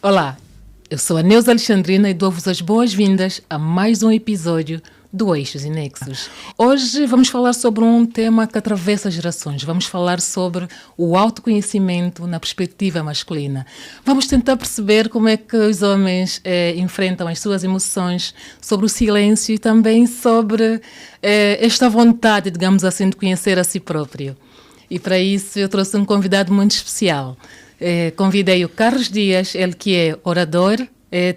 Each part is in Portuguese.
Olá, eu sou a Neuza Alexandrina e dou-vos as boas-vindas a mais um episódio do Eixos e Nexos. Hoje vamos falar sobre um tema que atravessa gerações. Vamos falar sobre o autoconhecimento na perspectiva masculina. Vamos tentar perceber como é que os homens enfrentam as suas emoções, sobre o silêncio e também sobre esta vontade, digamos assim, de conhecer a si próprio. E para isso eu trouxe um convidado muito especial. Convidei o Carlos Dias, ele que é orador,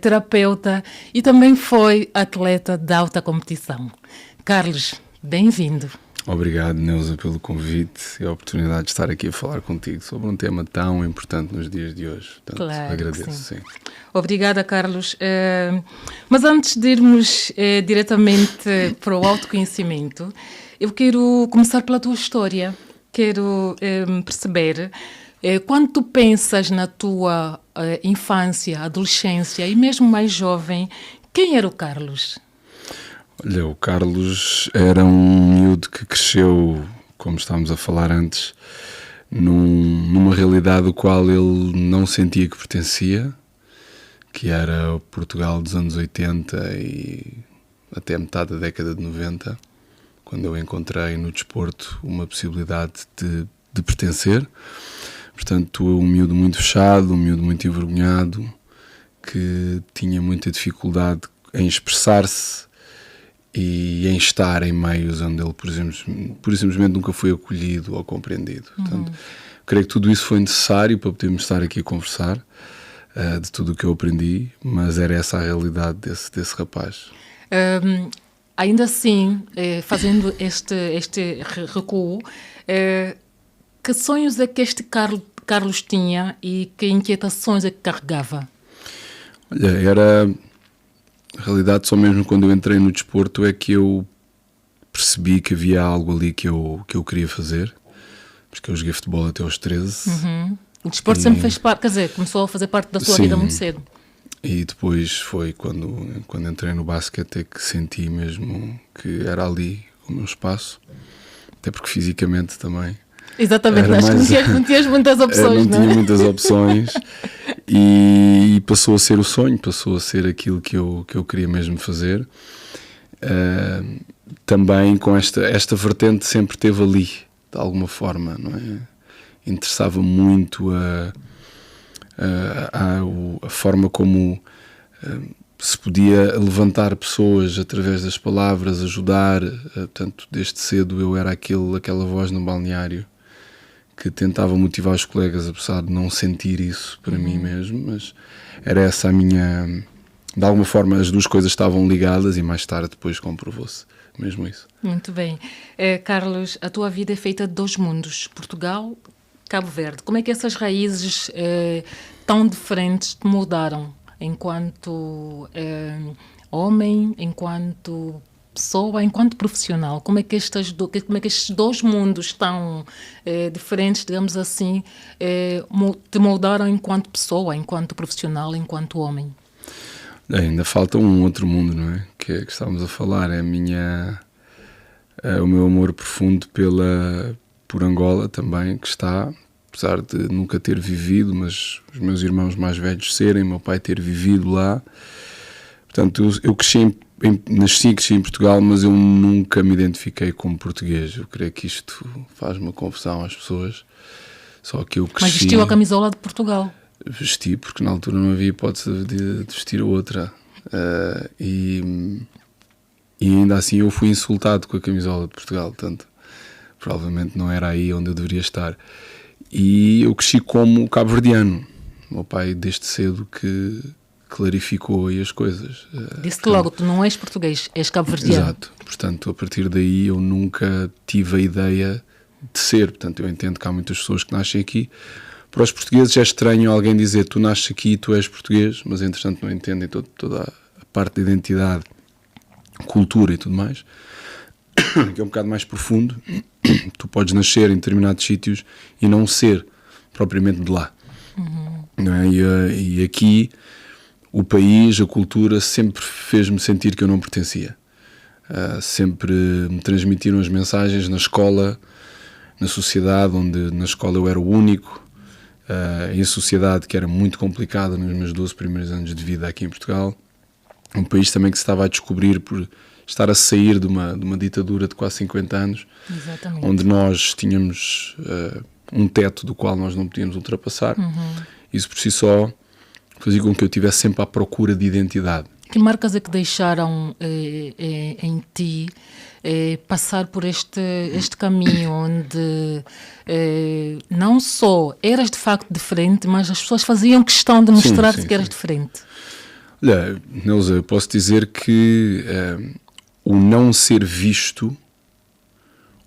terapeuta e também foi atleta de alta competição. Carlos, bem-vindo. Obrigado, Neuza, pelo convite e a oportunidade de estar aqui a falar contigo sobre um tema tão importante nos dias de hoje. Portanto, claro, agradeço, sim. Obrigada, Carlos. Mas antes de irmos diretamente para o autoconhecimento, eu quero começar pela tua história. Quero perceber, quando tu pensas na tua infância, adolescência e mesmo mais jovem, quem era o Carlos? Olha, o Carlos era um miúdo que cresceu, como estávamos a falar antes, numa realidade do qual ele não sentia que pertencia, que era o Portugal dos anos 80 e até metade da década de 90, quando eu encontrei no desporto uma possibilidade de pertencer. Portanto, um miúdo muito fechado, um miúdo muito envergonhado, que tinha muita dificuldade em expressar-se e em estar em meios onde ele, por e simplesmente, nunca foi acolhido ou compreendido. Portanto, creio que tudo isso foi necessário para podermos estar aqui a conversar de tudo o que eu aprendi, mas era essa a realidade desse rapaz. Ainda assim, fazendo este recuo, que sonhos é que este Carlos tinha e que inquietações é que carregava? Olha, era... Na realidade, só mesmo quando eu entrei no desporto é que eu percebi que havia algo ali que eu queria fazer. Porque eu joguei futebol até aos 13. O desporto sempre fez parte, quer dizer, começou a fazer parte da sua vida muito cedo. E depois foi quando entrei no basquete é que senti mesmo que era ali o meu espaço. Até porque fisicamente também. Exatamente, acho que não tinhas muitas opções, não tinha muitas opções e passou a ser o sonho, passou a ser aquilo que eu queria mesmo fazer. Também com esta vertente sempre esteve ali, de alguma forma, não é? Interessava muito a forma como se podia levantar pessoas através das palavras, ajudar. Portanto, desde cedo eu era aquela voz no balneário que tentava motivar os colegas, apesar de não sentir isso para mim mesmo, mas era essa a minha... De alguma forma as duas coisas estavam ligadas e mais tarde depois comprovou-se mesmo isso. Muito bem. Carlos, a tua vida é feita de dois mundos, Portugal, Cabo Verde. Como é que essas raízes tão diferentes te mudaram enquanto homem, enquanto pessoa, enquanto profissional? Como é que estes dois mundos tão diferentes, digamos assim, te moldaram enquanto pessoa, enquanto profissional, enquanto homem? Ainda falta um outro mundo, não é? Que estávamos a falar, é o meu amor profundo por Angola também, que está, apesar de nunca ter vivido, mas os meus irmãos mais velhos serem, meu pai ter vivido lá. Portanto, eu nasci e cresci em Portugal, mas eu nunca me identifiquei como português. Eu creio que isto faz uma confusão às pessoas. Só que eu cresci... Mas vestiu a camisola de Portugal? Vesti, porque na altura não havia hipótese de vestir a outra. E ainda assim eu fui insultado com a camisola de Portugal. Portanto, provavelmente não era aí onde eu deveria estar. E eu cresci como cabo-verdiano. O meu pai, desde cedo, que clarificou aí as coisas. Disse-te logo, tu não és português, és cabo-verdiano. Exato. Portanto, a partir daí eu nunca tive a ideia de ser. Portanto, eu entendo que há muitas pessoas que nascem aqui. Para os portugueses é estranho alguém dizer tu nasces aqui e tu és português, mas entretanto não entendem toda a parte da identidade, cultura e tudo mais, que é um bocado mais profundo. Tu podes nascer em determinados sítios e não ser propriamente de lá. Não é? E aqui o país, a cultura sempre fez-me sentir que eu não pertencia. Sempre me transmitiram as mensagens na escola, na sociedade, onde na escola eu era o único. em sociedade que era muito complicada nos meus 12 primeiros anos de vida aqui em Portugal. Um país também que se estava a descobrir por estar a sair de uma ditadura de quase 50 anos. Exatamente. Onde nós tínhamos um teto do qual nós não podíamos ultrapassar. Isso por si só fazia com que eu estivesse sempre à procura de identidade. Que marcas é que deixaram em ti passar por este caminho onde não só eras de facto diferente, mas as pessoas faziam questão de mostrar-te que eras diferente? Olha, Neuza, eu posso dizer que o não ser visto,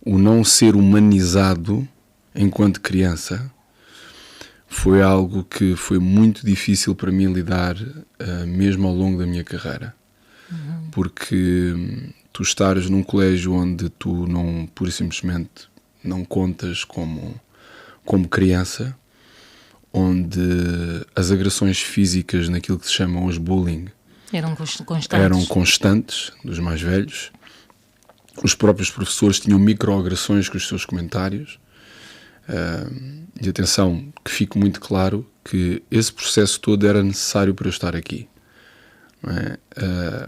o não ser humanizado enquanto criança, foi algo que foi muito difícil para mim lidar, mesmo ao longo da minha carreira. Porque tu estares num colégio onde tu não, pura e simplesmente, não contas como criança, onde as agressões físicas naquilo que se chamam os bullying eram constantes dos mais velhos. Os próprios professores tinham microagressões com os seus comentários. E atenção, que fique muito claro que esse processo todo era necessário para eu estar aqui. Não é?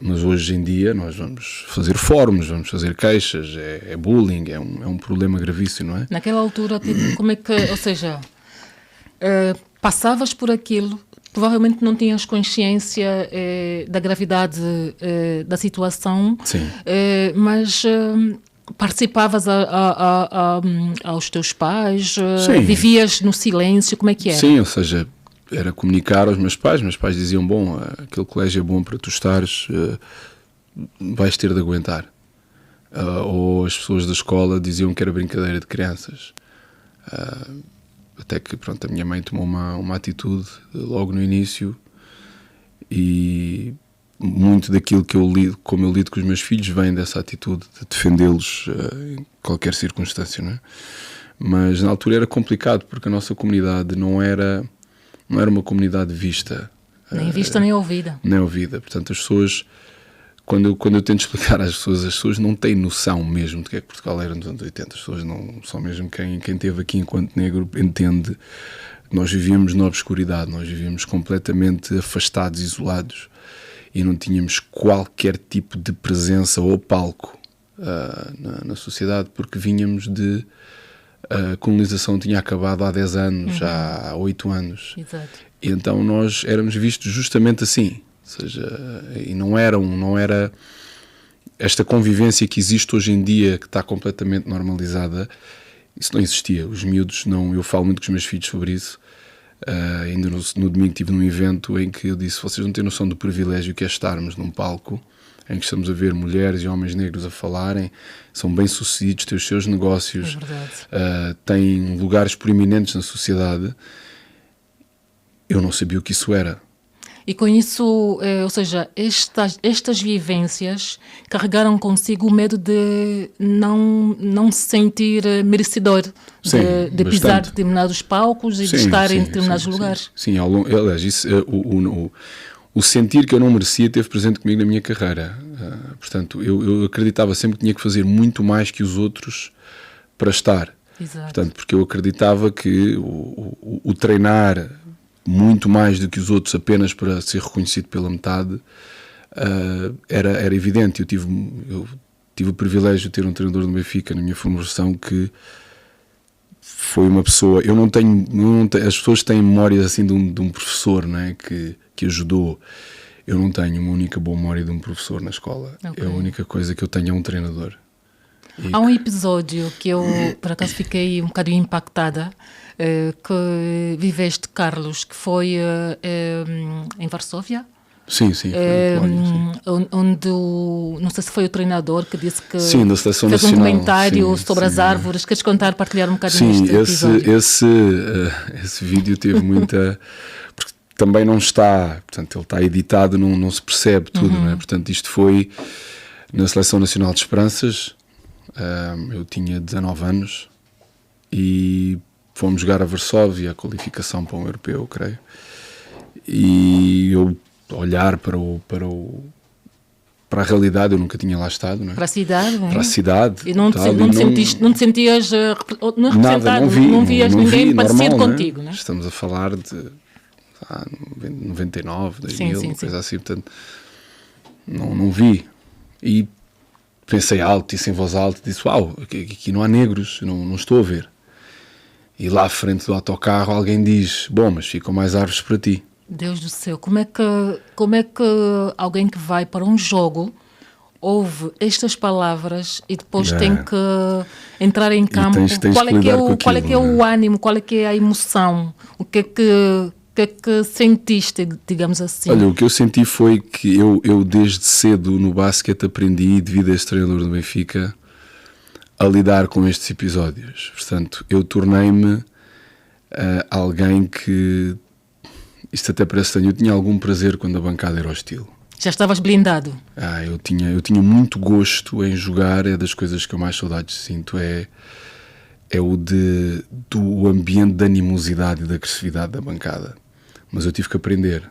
Mas hoje em dia nós vamos fazer fóruns, vamos fazer queixas, é bullying, é um problema gravíssimo, não é? Naquela altura, tipo, como é que, ou seja, passavas por aquilo, provavelmente não tinhas consciência da gravidade da situação, mas participavas aos teus pais, vivias no silêncio, como é que era? Sim, ou seja, era comunicar aos meus pais diziam, bom, aquele colégio é bom para tu estares, vais ter de aguentar. Ou as pessoas da escola diziam que era brincadeira de crianças. Até que, pronto, a minha mãe tomou uma atitude logo no início e muito daquilo que eu lido, como eu lido com os meus filhos, vem dessa atitude de defendê-los em qualquer circunstância, não é? Mas na altura era complicado porque a nossa comunidade não era uma comunidade vista. Nem vista nem ouvida. Nem ouvida. Portanto, as pessoas, quando eu tento explicar às pessoas, as pessoas não têm noção mesmo do que é que Portugal era nos anos 80. As pessoas não, só mesmo quem esteve aqui enquanto negro entende. Nós vivíamos na obscuridade, nós vivíamos completamente afastados, isolados e não tínhamos qualquer tipo de presença ou palco na sociedade porque vínhamos de... A colonização tinha acabado há 10 anos, já há 8 anos. Exato. E então nós éramos vistos justamente assim. Ou seja, e não era esta convivência que existe hoje em dia, que está completamente normalizada, isso não existia. Os miúdos não... Eu falo muito com os meus filhos sobre isso. Ainda no domingo estive num evento em que eu disse, vocês não têm noção do privilégio que é estarmos num palco em que estamos a ver mulheres e homens negros a falarem, são bem-sucedidos, têm os seus negócios, têm lugares proeminentes na sociedade. Eu não sabia o que isso era. E com isso, ou seja, estas vivências carregaram consigo o medo de não se sentir merecedor de pisar determinados palcos e de estar em determinados lugares. Sim, aliás, isso, o sentir que eu não merecia teve presente comigo na minha carreira. Portanto, eu acreditava sempre que tinha que fazer muito mais que os outros para estar. Exato. Portanto, porque eu acreditava que o treinar muito mais do que os outros apenas para ser reconhecido pela metade era evidente. Eu tive o privilégio de ter um treinador do Benfica na minha formação que foi uma pessoa... Eu não tenho, as pessoas têm memórias assim de um professor, não é? que ajudou. Eu não tenho uma única boa memória de um professor na escola. Okay. A única coisa que eu tenho é um treinador. Há um episódio que eu, por acaso, fiquei um bocadinho impactada, que viveste, Carlos, que foi em Varsóvia. Sim, sim. Onde não sei se foi o treinador que disse que sim, da Seleção fez Nacional, um comentário sobre as árvores. Queres contar, partilhar um bocadinho sim, este episódio? Esse vídeo teve muita... Porque também não está... Portanto, ele está editado, não se percebe tudo, não é? Portanto, isto foi na Seleção Nacional de Esperanças. Eu tinha 19 anos e fomos jogar a Varsóvia, a qualificação para um europeu, creio. E eu olhar para o para a realidade, eu nunca tinha lá estado, não é? Para a cidade, não é? Para a cidade. E não te sentias nada, não vias ninguém parecido normal, contigo, não é? Né? Estamos a falar de 99, 2000, uma coisa assim, portanto, não vi. E pensei alto, disse em voz alta, disse, uau, aqui não há negros, não estou a ver. E lá à frente do autocarro alguém diz, bom, mas ficam mais árvores para ti. Deus do céu, como é que alguém que vai para um jogo ouve estas palavras e depois tem que entrar em campo? Qual é que é o ânimo, qual é que é a emoção? O que é que sentiste, digamos assim? Olha, o que eu senti foi que eu desde cedo no basquete aprendi, devido a este treinador do Benfica, a lidar com estes episódios. Portanto, eu tornei-me alguém que, isto até parece estranho, eu tinha algum prazer quando a bancada era hostil. Já estavas blindado? Eu tinha muito gosto em jogar, é das coisas que eu mais saudades sinto, é do ambiente de animosidade e da agressividade da bancada. Mas eu tive que aprender.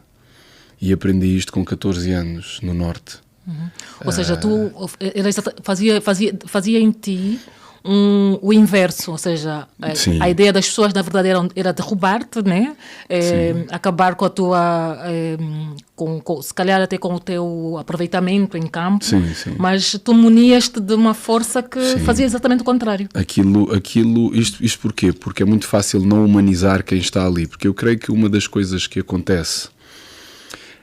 E aprendi isto com 14 anos, no Norte. Uhum. Ou seja, tu fazia em ti o inverso, ou seja, a ideia das pessoas na verdade era derrubar-te, né? Acabar com a tua, se calhar até com o teu aproveitamento em campo, sim. Mas tu munias-te de uma força que fazia exatamente o contrário. Isto porquê? Porque é muito fácil não humanizar quem está ali, porque eu creio que uma das coisas que acontece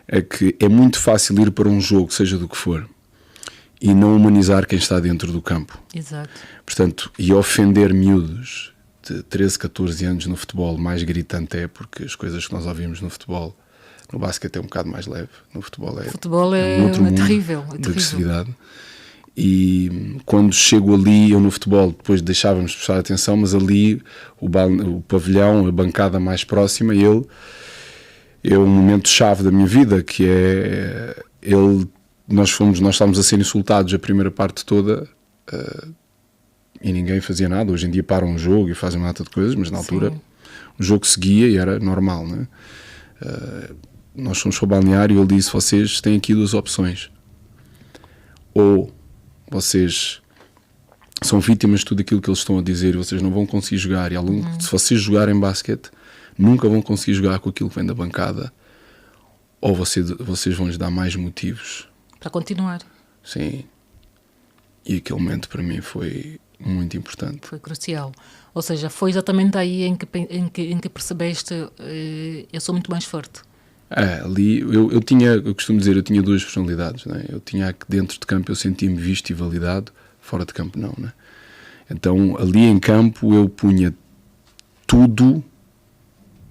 é que é muito fácil ir para um jogo, seja do que for, e não humanizar quem está dentro do campo. Exato. Portanto, e ofender miúdos de 13, 14 anos no futebol, mais gritante é, porque as coisas que nós ouvimos no futebol, no basquete é um bocado mais leve, no futebol é outro mundo terrível. De agressividade. E quando chego ali, eu no futebol, depois deixávamos de prestar atenção, mas ali o pavilhão, a bancada mais próxima, é um momento-chave da minha vida, que é nós estávamos a ser insultados a primeira parte toda e ninguém fazia nada. Hoje em dia param um jogo e fazem uma data de coisas, mas na altura o jogo seguia e era normal, né? Nós fomos para o balneário e ele disse, vocês têm aqui duas opções: ou vocês são vítimas de tudo aquilo que eles estão a dizer e vocês não vão conseguir jogar, e se vocês jogarem basquete nunca vão conseguir jogar com aquilo que vem da bancada, ou vocês vão lhes dar mais motivos para continuar. Sim. E aquele momento para mim foi muito importante. Foi crucial. Ou seja, foi exatamente aí em que percebeste eu sou muito mais forte. Ali eu costumo dizer, eu tinha duas personalidades, né? Eu tinha que dentro de campo eu sentia-me visto e validado, fora de campo não, né? Então ali em campo eu punha tudo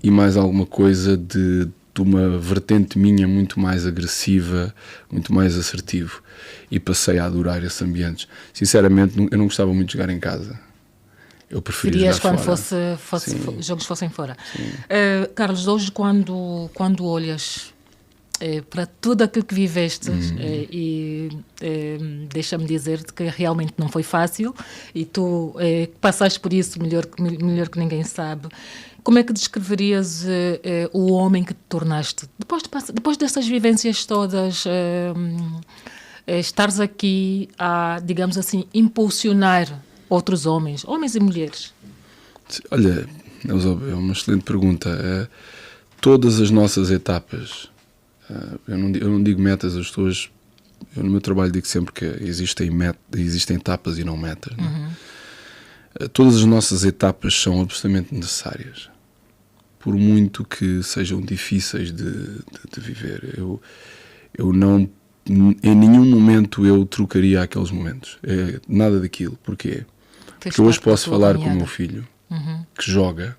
e mais alguma coisa de uma vertente minha muito mais agressiva, muito mais assertivo, e passei a adorar esses ambientes. Sinceramente, eu não gostava muito de jogar em casa. Eu preferia jogar quando fora. os jogos fossem fora. Carlos, hoje quando olhas para tudo aquilo que viveste e deixa-me dizer-te que realmente não foi fácil e tu passaste por isso melhor que ninguém sabe. Como é que descreverias o homem que te tornaste? Depois dessas vivências todas, estares aqui a, digamos assim, impulsionar outros homens e mulheres? Olha, é uma excelente pergunta. Todas as nossas etapas, eu não digo metas, eu no meu trabalho digo sempre que existem etapas e não metas. Né? Todas as nossas etapas são absolutamente necessárias, por muito que sejam difíceis de viver. Eu não, em nenhum momento eu trocaria aqueles momentos, nada daquilo. Porquê? Porque hoje posso falar com o meu filho, que joga,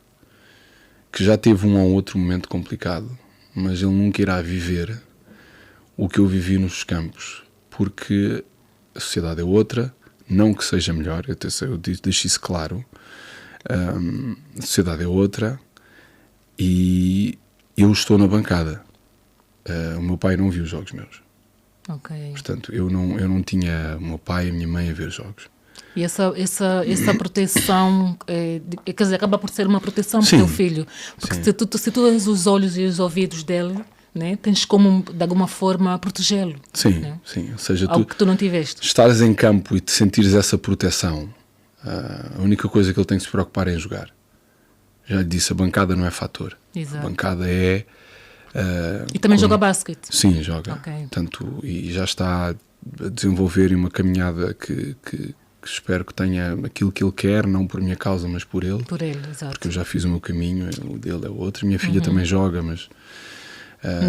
que já teve um ou outro momento complicado, mas ele nunca irá viver o que eu vivi nos campos, porque a sociedade é outra, não que seja melhor, eu deixo isso claro, a sociedade é outra e eu estou na bancada. O meu pai não viu os jogos meus. Okay. Portanto, eu não tinha o meu pai e a minha mãe a ver jogos. E essa proteção, quer dizer, acaba por ser uma proteção para o teu filho. Porque se tu és os olhos e os ouvidos dele, né, tens como, de alguma forma, protegê-lo. Sim, né? sim. Ou seja, Algo que tu não tiveste. estares em campo e te sentires essa proteção, a única coisa que ele tem que se preocupar é em jogar. Já lhe disse, a bancada não é fator. Exato. A bancada é... E também joga basquete? Sim, joga. Okay. Tanto, e já está a desenvolver uma caminhada que espero que tenha aquilo que ele quer, não por minha causa, mas por ele. Por ele, exato. Porque eu já fiz o meu caminho, o dele é o outro. Minha filha também joga, mas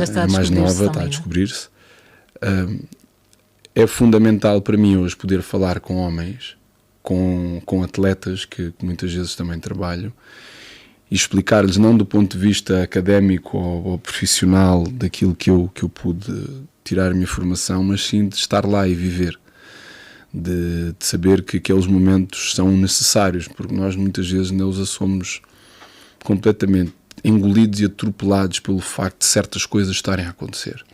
está é mais nova, também, está a descobrir-se. É fundamental para mim hoje poder falar com homens, com atletas que muitas vezes também trabalho, e explicar-lhes, não do ponto de vista académico ou profissional daquilo que eu pude tirar a minha formação, mas sim de estar lá e viver, de saber que aqueles momentos são necessários, porque nós muitas vezes neles somos completamente engolidos e atropelados pelo facto de certas coisas estarem a acontecer.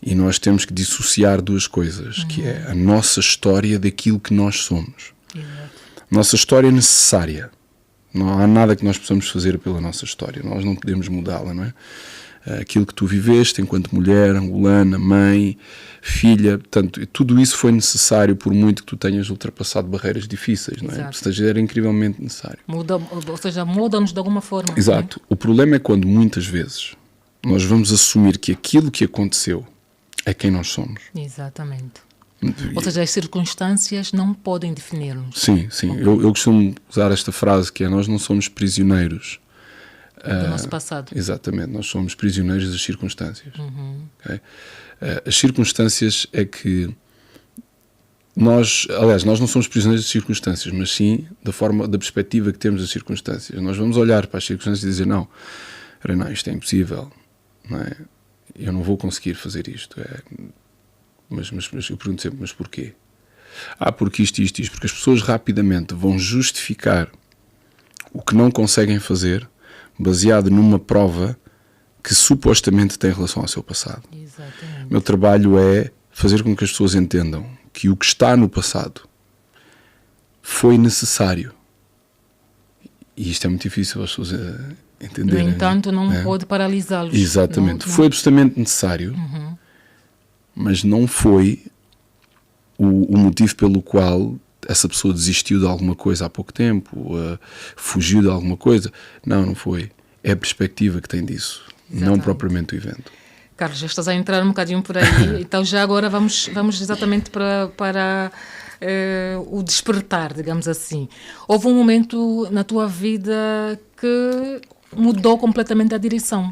E nós temos que dissociar duas coisas, que é a nossa história daquilo que nós somos. Exato. Nossa história é necessária. Não há nada que nós possamos fazer pela nossa história. Nós não podemos mudá-la, não é? Aquilo que tu viveste enquanto mulher, angolana, mãe, filha, portanto, tudo isso foi necessário, por muito que tu tenhas ultrapassado barreiras difíceis, não é? Ou seja, era incrivelmente necessário. Ou seja, muda-nos de alguma forma. Exato. O problema é quando muitas vezes nós vamos assumir que aquilo que aconteceu é quem nós somos. Exatamente. Ou seja, as circunstâncias não podem definir-nos. Sim, sim. Eu costumo usar esta frase que é: nós não somos prisioneiros do nosso passado. Exatamente, nós somos prisioneiros das circunstâncias. Okay? As circunstâncias é que nós não somos prisioneiros das circunstâncias, mas sim da perspectiva que temos das circunstâncias. Nós vamos olhar para as circunstâncias e dizer: não, isto é impossível, não é? Eu não vou conseguir fazer isto. Mas eu pergunto sempre: mas porquê? Porque isto, porque as pessoas rapidamente vão justificar o que não conseguem fazer baseado numa prova que supostamente tem relação ao seu passado. Exatamente. O meu trabalho é fazer com que as pessoas entendam que o que está no passado foi necessário. E isto é muito difícil as pessoas entenderem. No entanto, não pode paralisá-los. Exatamente. Foi absolutamente necessário, mas não foi o motivo pelo qual essa pessoa desistiu de alguma coisa há pouco tempo, fugiu de alguma coisa. Não foi. É a perspectiva que tem disso, não propriamente o evento. Carlos, já estás a entrar um bocadinho por aí, então já agora vamos exatamente para o despertar, digamos assim. Houve um momento na tua vida que mudou completamente a direção,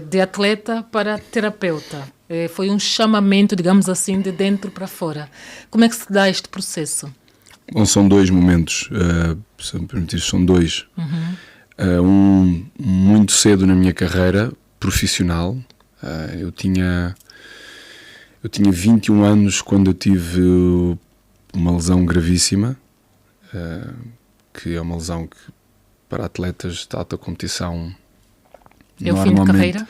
de atleta para terapeuta. Foi um chamamento, digamos assim, de dentro para fora. Como é que se dá este processo? Bom, são dois momentos, se me permitir, são dois. Um muito cedo na minha carreira profissional. Eu tinha 21 anos quando eu tive uma lesão gravíssima, que é uma lesão que para atletas de alta competição é o fim de carreira?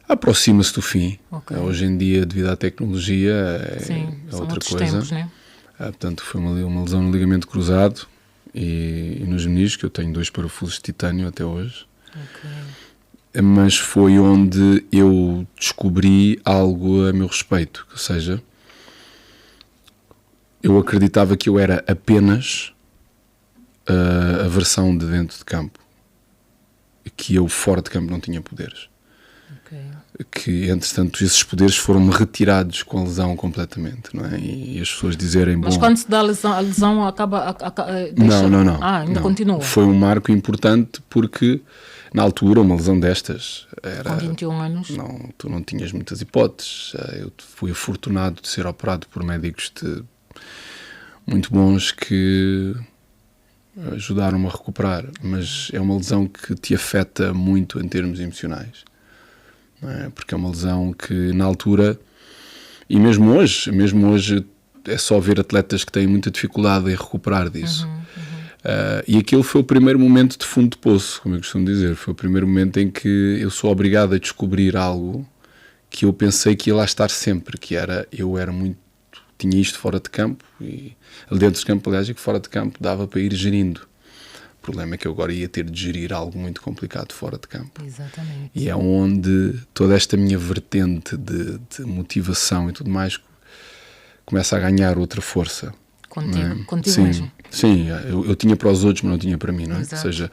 Aproxima-se do fim. Okay. Hoje em dia, devido à tecnologia, é outra coisa. Tempos, né? Portanto, foi uma lesão no ligamento cruzado e nos meniscos, que eu tenho 2 parafusos de titânio até hoje. Okay. Mas foi onde eu descobri algo a meu respeito. Ou seja, eu acreditava que eu era apenas a versão de dentro de campo. Que eu fora de campo não tinha poderes. Que, entretanto, esses poderes foram-me retirados com a lesão completamente, não é? E as pessoas dizerem... Mas quando se dá a lesão acaba... deixa... Não. Ainda continua. Foi um marco importante porque, na altura, uma lesão destas era... Com 21 anos? Não, tu não tinhas muitas hipóteses. Eu fui afortunado de ser operado por médicos muito bons que ajudaram-me a recuperar, mas é uma lesão que te afeta muito em termos emocionais. Porque é uma lesão que na altura, e mesmo hoje é só ver atletas que têm muita dificuldade em recuperar disso. E aquele foi o primeiro momento de fundo de poço, como eu costumo dizer. Foi o primeiro momento em que eu sou obrigado a descobrir algo que eu pensei que ia lá estar sempre, que era, tinha isto fora de campo, e dentro de campo, aliás, e que fora de campo dava para ir gerindo. problema é que eu agora ia ter de gerir algo muito complicado fora de campo. Exatamente. E é onde toda esta minha vertente de motivação e tudo mais começa a ganhar outra força. Contigo sim, mesmo. Sim, eu tinha para os outros, mas não tinha para mim, não é? Exato. Ou seja,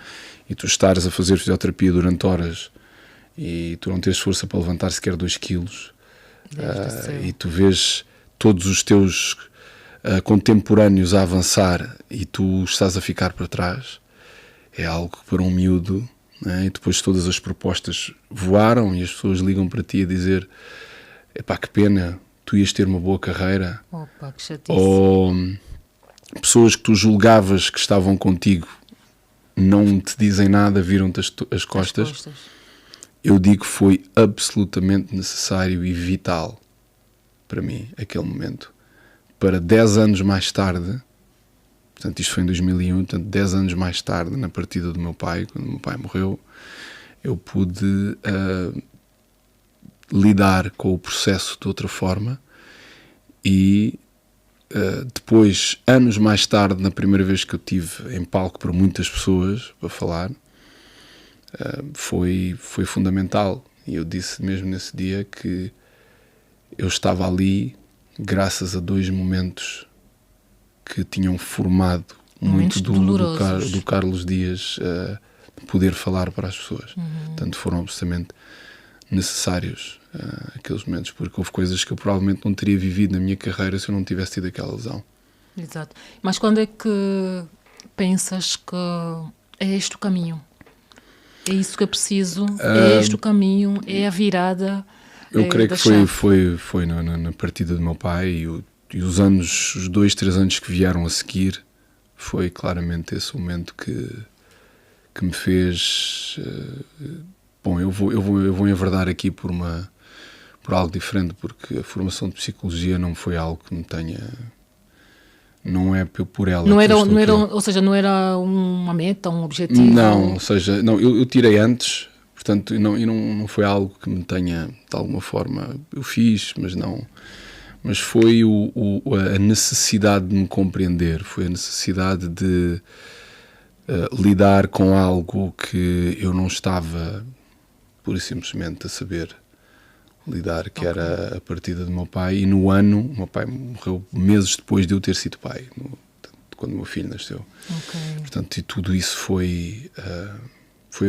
e tu estares a fazer fisioterapia durante horas e tu não tens força para levantar sequer 2 quilos, e tu vês todos os teus contemporâneos a avançar e tu estás a ficar para trás, é algo que para um miúdo, né? E depois todas as propostas voaram e as pessoas ligam para ti a dizer: epá, que pena, tu ias ter uma boa carreira. Opa, que chatice. Ou pessoas que tu julgavas que estavam contigo não te dizem nada, viram-te as costas. Eu digo que foi absolutamente necessário e vital para mim, aquele momento, para 10 anos mais tarde, portanto isto foi em 2001, portanto 10 anos mais tarde, na partida do meu pai, quando o meu pai morreu, eu pude lidar com o processo de outra forma. E depois, anos mais tarde, na primeira vez que eu tive em palco para muitas pessoas para falar, foi fundamental. E eu disse mesmo nesse dia que eu estava ali graças a 2 momentos que tinham formado muito do Carlos Dias poder falar para as pessoas. Portanto, foram absolutamente necessários aqueles momentos, porque houve coisas que eu provavelmente não teria vivido na minha carreira se eu não tivesse tido aquela lesão. Exato. Mas quando é que pensas que é este o caminho? É isso que é preciso? É este o caminho? É a virada? Eu creio que foi na partida do meu pai e os 2, 3 anos que vieram a seguir, foi claramente esse momento que me fez... Bom, eu vou enverdar aqui por algo diferente, porque a formação de psicologia não foi algo que me tenha... Não é por ela. Ou seja, não era uma meta, um objetivo? Não, ou seja, não, eu tirei antes, portanto, não foi algo que me tenha, de alguma forma, eu fiz, mas não... Mas foi a necessidade de me compreender, foi a necessidade de lidar com algo que eu não estava pura e simplesmente a saber lidar, que era a partida do meu pai. E no ano, o meu pai morreu meses depois de eu ter sido pai, quando o meu filho nasceu. Portanto, e tudo isso foi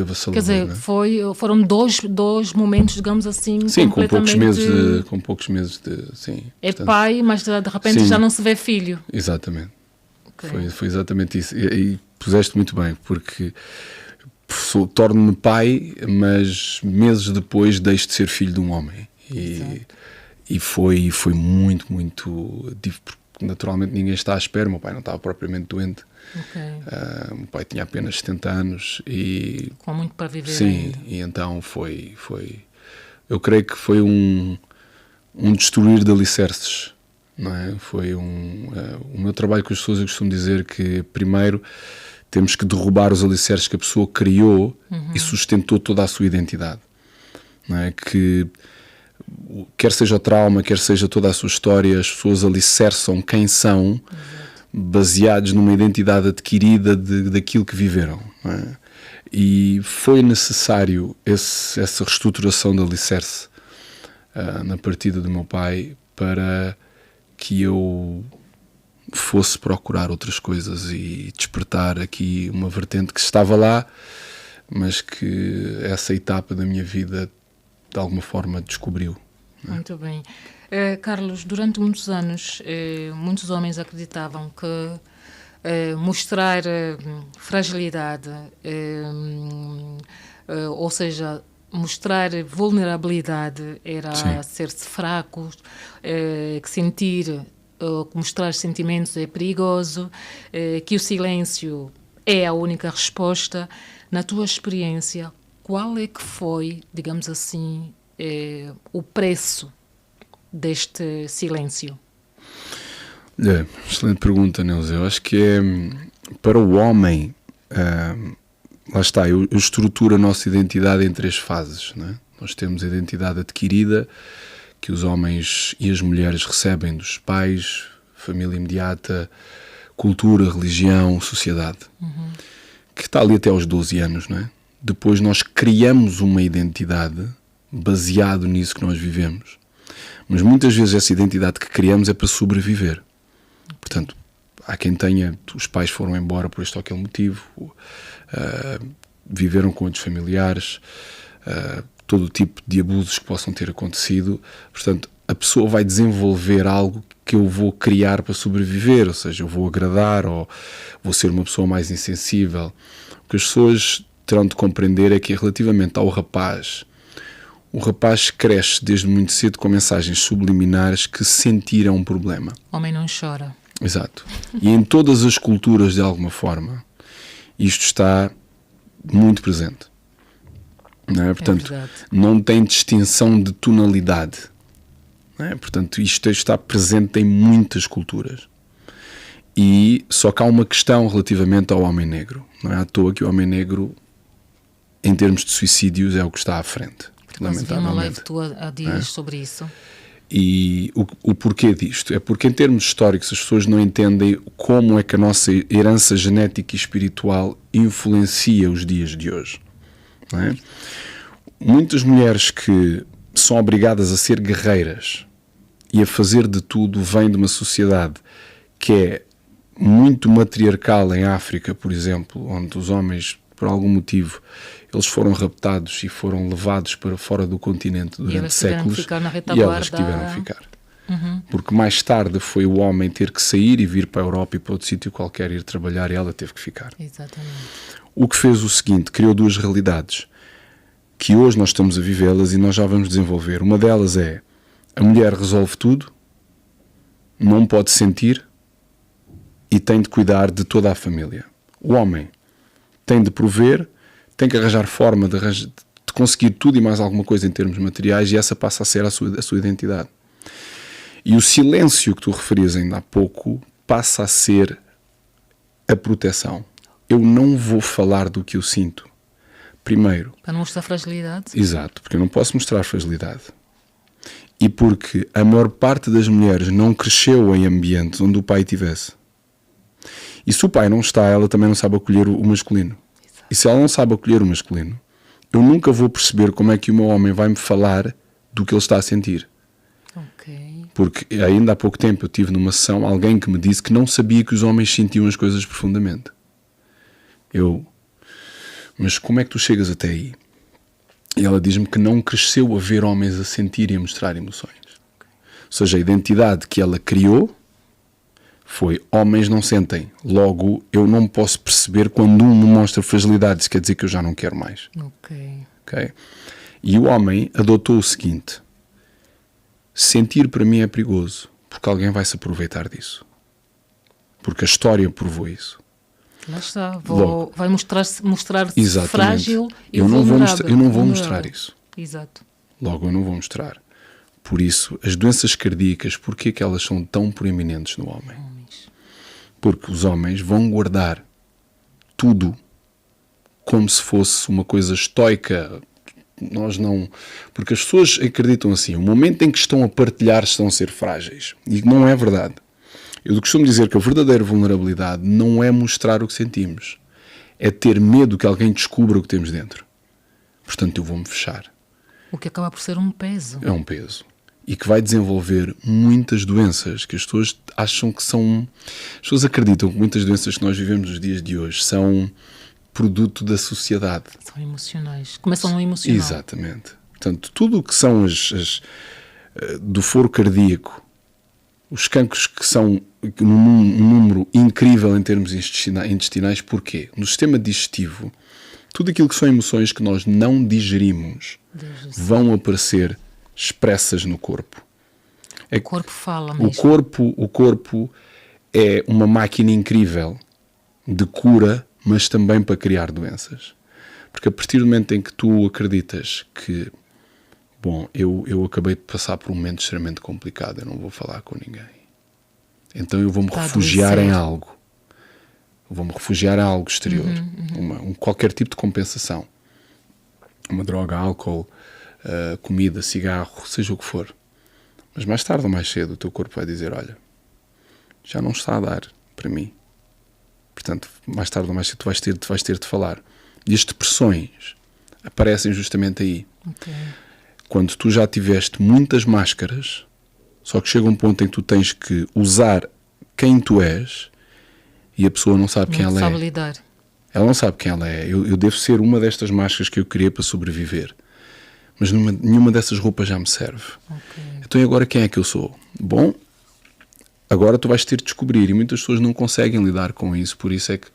avassalador. Quer dizer, foram dois momentos, digamos assim, sim, completamente... com poucos meses de... Sim, é portanto, pai, mas de repente sim, já não se vê filho. Exatamente. Foi exatamente isso. E puseste muito bem, porque torno-me pai, mas meses depois deixo de ser filho de um homem. E foi muito, muito... Naturalmente ninguém está à espera, meu pai não estava propriamente doente. Meu pai tinha apenas 70 anos e... Com muito para viver. Sim, ainda. E então foi... Eu creio que foi um destruir de alicerces, não é? Foi o meu trabalho com as pessoas, eu costumo dizer que primeiro temos que derrubar os alicerces que a pessoa criou e sustentou toda a sua identidade, não é? Que quer seja o trauma, quer seja toda a sua história, as pessoas alicerçam quem são, baseados numa identidade adquirida daquilo que viveram, não é? E foi necessário essa reestruturação do alicerce na partida do meu pai para que eu fosse procurar outras coisas e despertar aqui uma vertente que estava lá, mas que essa etapa da minha vida de alguma forma descobriu. Muito bem. Carlos, durante muitos anos, muitos homens acreditavam que mostrar fragilidade, ou seja, mostrar vulnerabilidade era ser-se fraco, que mostrar sentimentos é perigoso, que o silêncio é a única resposta. Na tua experiência, qual é que foi, digamos assim, o preço deste silêncio? Excelente pergunta, Neuza. Eu acho que para o homem, lá está, eu estruturo a nossa identidade em 3 fases, não é? Nós temos a identidade adquirida, que os homens e as mulheres recebem dos pais, família imediata, cultura, religião, sociedade. que está ali até aos 12 anos, não é? Depois nós criamos uma identidade baseado nisso que nós vivemos. Mas muitas vezes essa identidade que criamos é para sobreviver. Portanto, há quem tenha, os pais foram embora por este ou aquele motivo, viveram com outros familiares, todo o tipo de abusos que possam ter acontecido. Portanto, a pessoa vai desenvolver algo que eu vou criar para sobreviver, ou seja, eu vou agradar ou vou ser uma pessoa mais insensível. O que as pessoas terão de compreender é que relativamente ao rapaz, o rapaz cresce desde muito cedo com mensagens subliminares que sentir é um problema. Homem não chora. Exato. E em todas as culturas, de alguma forma, isto está muito presente. Não é? Portanto, não tem distinção de tonalidade. Não é? Portanto, isto está presente em muitas culturas. E só que há uma questão relativamente ao homem negro. Não é à toa que o homem negro, em termos de suicídios, é o que está à frente. Vi uma live tua há dias sobre isso. E o porquê disto? É porque em termos históricos as pessoas não entendem como é que a nossa herança genética e espiritual influencia os dias de hoje. Não é? Muitas mulheres que são obrigadas a ser guerreiras e a fazer de tudo vêm de uma sociedade que é muito matriarcal em África, por exemplo, onde os homens, por algum motivo, eles foram raptados e foram levados para fora do continente durante séculos e elas tiveram que ficar. Porque mais tarde foi o homem ter que sair e vir para a Europa e para outro sítio qualquer ir trabalhar e ela teve que ficar. Exatamente. O que fez o seguinte, criou duas realidades que hoje nós estamos a vivê-las e nós já vamos desenvolver. Uma delas é a mulher resolve tudo, não pode sentir e tem de cuidar de toda a família. O homem tem de prover, tem que arranjar forma de conseguir tudo e mais alguma coisa em termos materiais e essa passa a ser a sua identidade. E o silêncio que tu referias ainda há pouco passa a ser a proteção. Eu não vou falar do que eu sinto. Primeiro. Para não mostrar fragilidade? Exato, porque eu não posso mostrar fragilidade. E porque a maior parte das mulheres não cresceu em ambientes onde o pai tivesse. E se o pai não está, ela também não sabe acolher o masculino. Exato. E se ela não sabe acolher o masculino, eu nunca vou perceber como é que o meu homem vai me falar do que ele está a sentir. Ok. Porque ainda há pouco tempo eu tive numa sessão alguém que me disse que não sabia que os homens sentiam as coisas profundamente. Mas como é que tu chegas até aí? E ela diz-me que não cresceu a ver homens a sentir e a mostrar emoções. Ou seja, a identidade que ela criou foi homens não sentem. Logo, eu não posso perceber quando um me mostra fragilidade. Isso quer dizer que eu já não quero mais. Ok? E o homem adotou o seguinte: sentir para mim é perigoso, porque alguém vai se aproveitar disso. Porque a história provou isso. Lá está, vai mostrar-se frágil e eu não vulnerável. Eu não vou mostrar isso. Exato. Logo, eu não vou mostrar. Por isso, as doenças cardíacas, porquê é que elas são tão proeminentes no homem? Porque os homens vão guardar tudo como se fosse uma coisa estoica. Nós não... Porque as pessoas acreditam assim, o momento em que estão a partilhar estão a ser frágeis. E não é verdade. Eu costumo dizer que a verdadeira vulnerabilidade não é mostrar o que sentimos. É ter medo que alguém descubra o que temos dentro. Portanto, eu vou-me fechar. O que acaba por ser um peso. É um peso. E que vai desenvolver muitas doenças que as pessoas acham que são... As pessoas acreditam que muitas doenças que nós vivemos nos dias de hoje são produto da sociedade. São emocionais. Começam no emocional. Exatamente. Portanto, tudo o que são do foro cardíaco, os cancros que são um número incrível em termos intestinais, porquê? No sistema digestivo, tudo aquilo que são emoções que nós não digerimos vão aparecer expressas no corpo. O corpo fala mesmo. O corpo é uma máquina incrível de cura, mas também para criar doenças. Porque a partir do momento em que tu acreditas que, bom, eu acabei de passar por um momento extremamente complicado, eu não vou falar com ninguém. Então eu vou-me refugiar em algo. Eu vou-me refugiar em algo exterior. Qualquer tipo de compensação. Uma droga, álcool, comida, cigarro, seja o que for. Mas mais tarde ou mais cedo o teu corpo vai dizer, olha, já não está a dar para mim. Portanto, mais tarde ou mais cedo tu vais ter de falar. E as depressões aparecem justamente aí. Ok. Quando tu já tiveste muitas máscaras, só que chega um ponto em que tu tens que usar quem tu és e a pessoa não sabe quem Não ela sabe é. lidar. Ela não sabe quem ela é. Eu devo ser uma destas máscaras que eu queria para sobreviver. Mas nenhuma dessas roupas já me serve. Ok. Então e agora quem é que eu sou? Bom, agora tu vais ter de descobrir. E muitas pessoas não conseguem lidar com isso. Por isso é que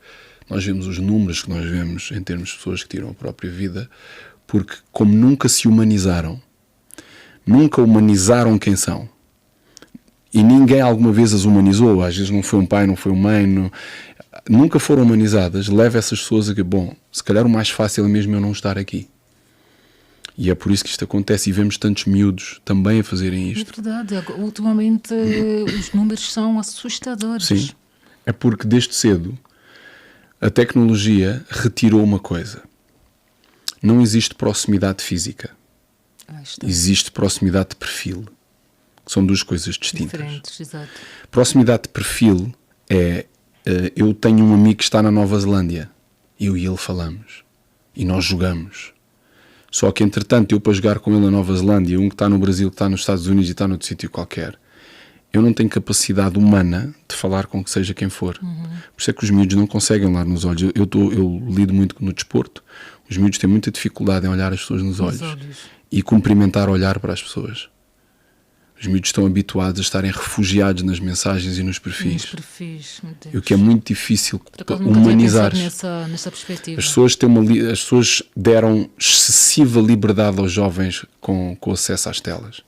nós vemos os números que nós vemos em termos de pessoas que tiram a própria vida. Porque como nunca se humanizaram, nunca humanizaram quem são. E ninguém alguma vez as humanizou. Às vezes não foi um pai, não foi uma mãe. Nunca foram humanizadas. Leva essas pessoas a que, bom, se calhar o mais fácil é mesmo eu não estar aqui. E é por isso que isto acontece e vemos tantos miúdos também a fazerem isto. É verdade. Ultimamente os números são assustadores. Sim. É porque desde cedo a tecnologia retirou uma coisa. Não existe proximidade física. Existe proximidade de perfil. Que são duas coisas distintas. Diferentes, exato. Proximidade de perfil é... eu tenho um amigo que está na Nova Zelândia. Eu e ele falamos. E nós jogamos. Só que, entretanto, eu para jogar com ele na Nova Zelândia, um que está no Brasil, que está nos Estados Unidos e está noutro sítio qualquer, eu não tenho capacidade humana de falar com que seja quem for. Por isso é que os miúdos não conseguem olhar nos olhos. Eu lido muito no desporto. Os miúdos têm muita dificuldade em olhar as pessoas nos olhos. E cumprimentar, olhar para as pessoas. Os miúdos estão habituados a estarem refugiados nas mensagens e nos perfis. E o que é muito difícil humanizar. Nessa perspectiva. As pessoas deram excessiva liberdade aos jovens com acesso às telas.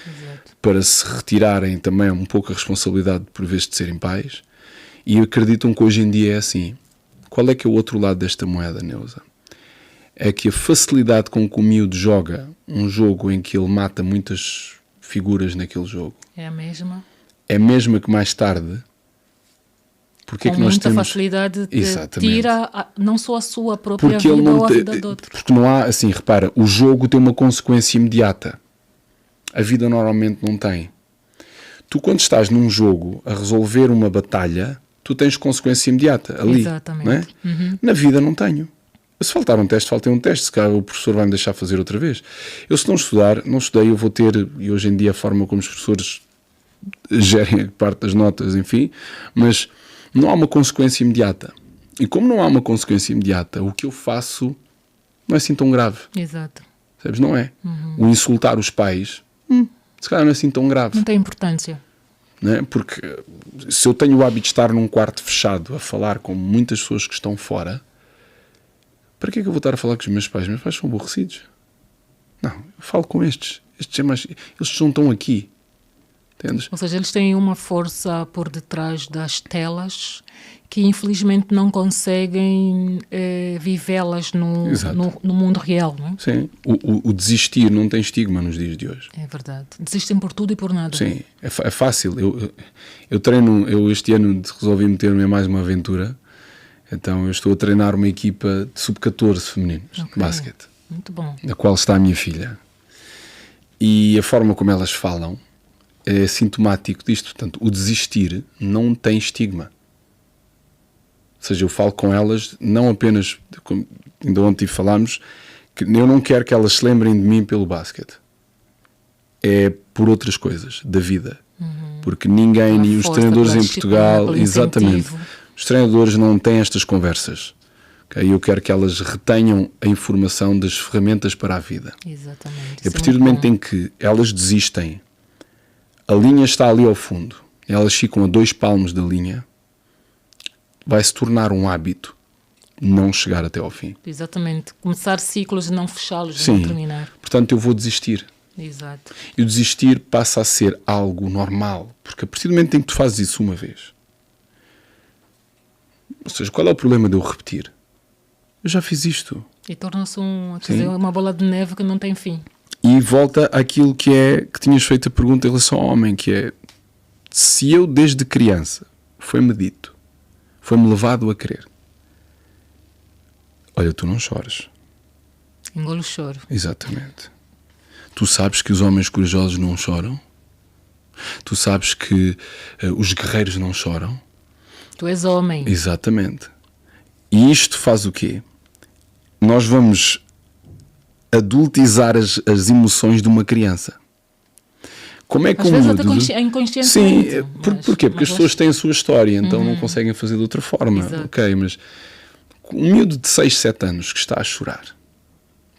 Exato. Para se retirarem também um pouco a responsabilidade por vez de serem pais, e acreditam que hoje em dia é assim. Qual é que é o outro lado desta moeda, Neuza? É que a facilidade com que o miúdo joga um jogo em que ele mata muitas figuras naquele jogo é a mesma? É a mesma que mais tarde, porque com é que nós muita temos... facilidade tira não só a sua própria porque vida ele não ou a vida de outro. Porque não há, assim, repara, o jogo tem uma consequência imediata. A vida normalmente não tem. Tu, quando estás num jogo a resolver uma batalha, tu tens consequência imediata ali. Exatamente. Não é? Na vida não tenho. Se faltar um teste, faltei um teste. Se calhar o professor vai me deixar fazer outra vez. Eu, se não estudar, não estudei, eu vou ter, e hoje em dia a forma como os professores gerem a parte das notas, enfim, mas não há uma consequência imediata. E como não há uma consequência imediata, o que eu faço não é assim tão grave. Exato. Sabes? Não é. O insultar os pais, se calhar não é assim tão grave. Não tem importância. Não é? Porque se eu tenho o hábito de estar num quarto fechado a falar com muitas pessoas que estão fora, para que é que eu vou estar a falar com os meus pais? Meus pais são aborrecidos. Não, eu falo com estes. Estes é mais, eles não estão aqui. Entendes? Ou seja, eles têm uma força por detrás das telas que infelizmente não conseguem vivê-las no mundo real, não é? Sim, o desistir não tem estigma nos dias de hoje. É verdade. Desistem por tudo e por nada. Sim, é fácil. Eu treino, eu este ano resolvi meter-me em mais uma aventura, então eu estou a treinar uma equipa de sub-14 femininos, de basquete. Muito bom. Na qual está a minha filha. E a forma como elas falam é sintomático disto. Portanto, o desistir não tem estigma. Ou seja, eu falo com elas não apenas, como ainda ontem falámos, que eu não quero que elas se lembrem de mim pelo basquete. É por outras coisas da vida. Porque ninguém, nem os treinadores em Portugal, exatamente, os treinadores não têm estas conversas. Okay? Eu quero que elas retenham a informação das ferramentas para a vida. Exatamente. E a partir do momento em que elas desistem, a linha está ali ao fundo, elas ficam a 2 palmos da linha, vai se tornar um hábito não chegar até ao fim. Exatamente. Começar ciclos e não fechá-los, Sim. não terminar. Portanto, eu vou desistir. Exato. E o desistir passa a ser algo normal, porque a partir do momento em que tu fazes isso uma vez, ou seja, qual é o problema de eu repetir? Eu já fiz isto. E torna-se uma bola de neve que não tem fim. E volta àquilo que tinhas feito a pergunta em relação ao homem, que é, se eu desde criança foi-me dito, foi-me levado a crer, olha, tu não choras. Engole o choro. Exatamente. Tu sabes que os homens corajosos não choram? Tu sabes que os guerreiros não choram? Tu és homem. Exatamente. E isto faz o quê? Nós vamos adultizar as emoções de uma criança. Como é que Às o vezes miúdo... até inconscientemente. Sim, porquê? Porque as pessoas têm a sua história, então não conseguem fazer de outra forma. Exato. Ok, mas um miúdo de 6, 7 anos que está a chorar,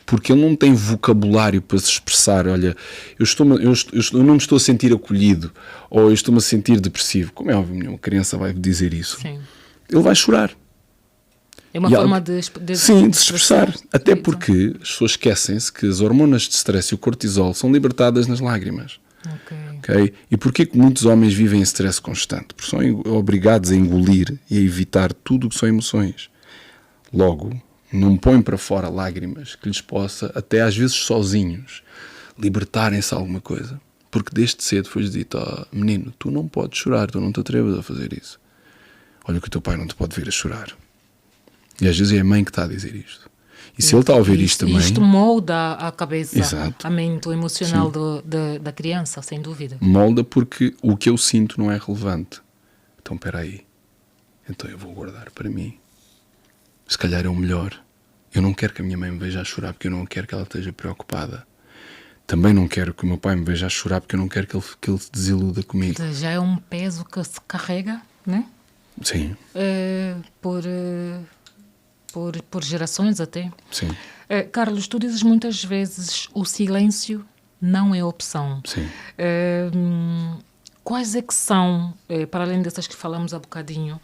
porque ele não tem vocabulário para se expressar, olha, eu não me estou a sentir acolhido, ou eu estou-me a sentir depressivo. Como é óbvio, nenhuma criança vai dizer isso. Sim. Ele vai chorar. É uma forma de se expressar. Até porque as pessoas esquecem-se que as hormonas de stress e o cortisol são libertadas nas lágrimas. Okay? E porquê que muitos homens vivem em stress constante? Porque são obrigados a engolir e a evitar tudo o que são emoções. Logo, não põem para fora lágrimas que lhes possa, até às vezes sozinhos, libertarem-se alguma coisa. Porque desde cedo foi-lhes dito: menino, tu não podes chorar, tu não te atreves a fazer isso. Olha que o teu pai não te pode ver a chorar. E às vezes é a mãe que está a dizer isto. E se ele está a ouvir isto também... Isto molda a cabeça, Exato. a mente, o emocional da criança, sem dúvida. Molda porque o que eu sinto não é relevante. Então, espera aí. Então eu vou guardar para mim. Se calhar é o melhor. Eu não quero que a minha mãe me veja a chorar porque eu não quero que ela esteja preocupada. Também não quero que o meu pai me veja a chorar porque eu não quero que ele se desiluda comigo. Já é um peso que se carrega, né? Sim. Por gerações até. Sim. Carlos, tu dizes muitas vezes o silêncio não é opção. Sim. Quais é que são, para além dessas que falamos há bocadinho,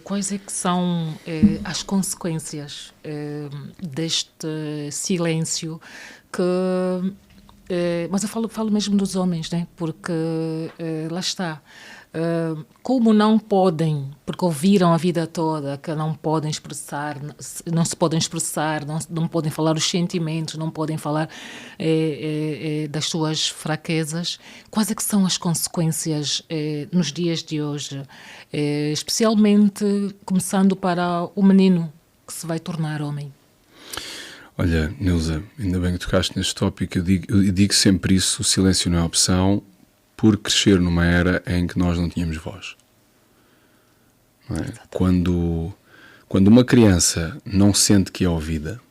quais é que são as consequências deste silêncio que... mas eu falo mesmo dos homens, né? Porque lá está. Como não podem, porque ouviram a vida toda que não podem expressar, não se podem expressar, não podem falar os sentimentos, não podem falar das suas fraquezas, quais é que são as consequências nos dias de hoje, especialmente começando para o menino que se vai tornar homem? Olha, Neuza, ainda bem que tocaste neste tópico. Eu digo sempre isso: o silêncio não é opção, por crescer numa era em que nós não tínhamos voz. Não é? Quando uma criança não sente que é ouvida,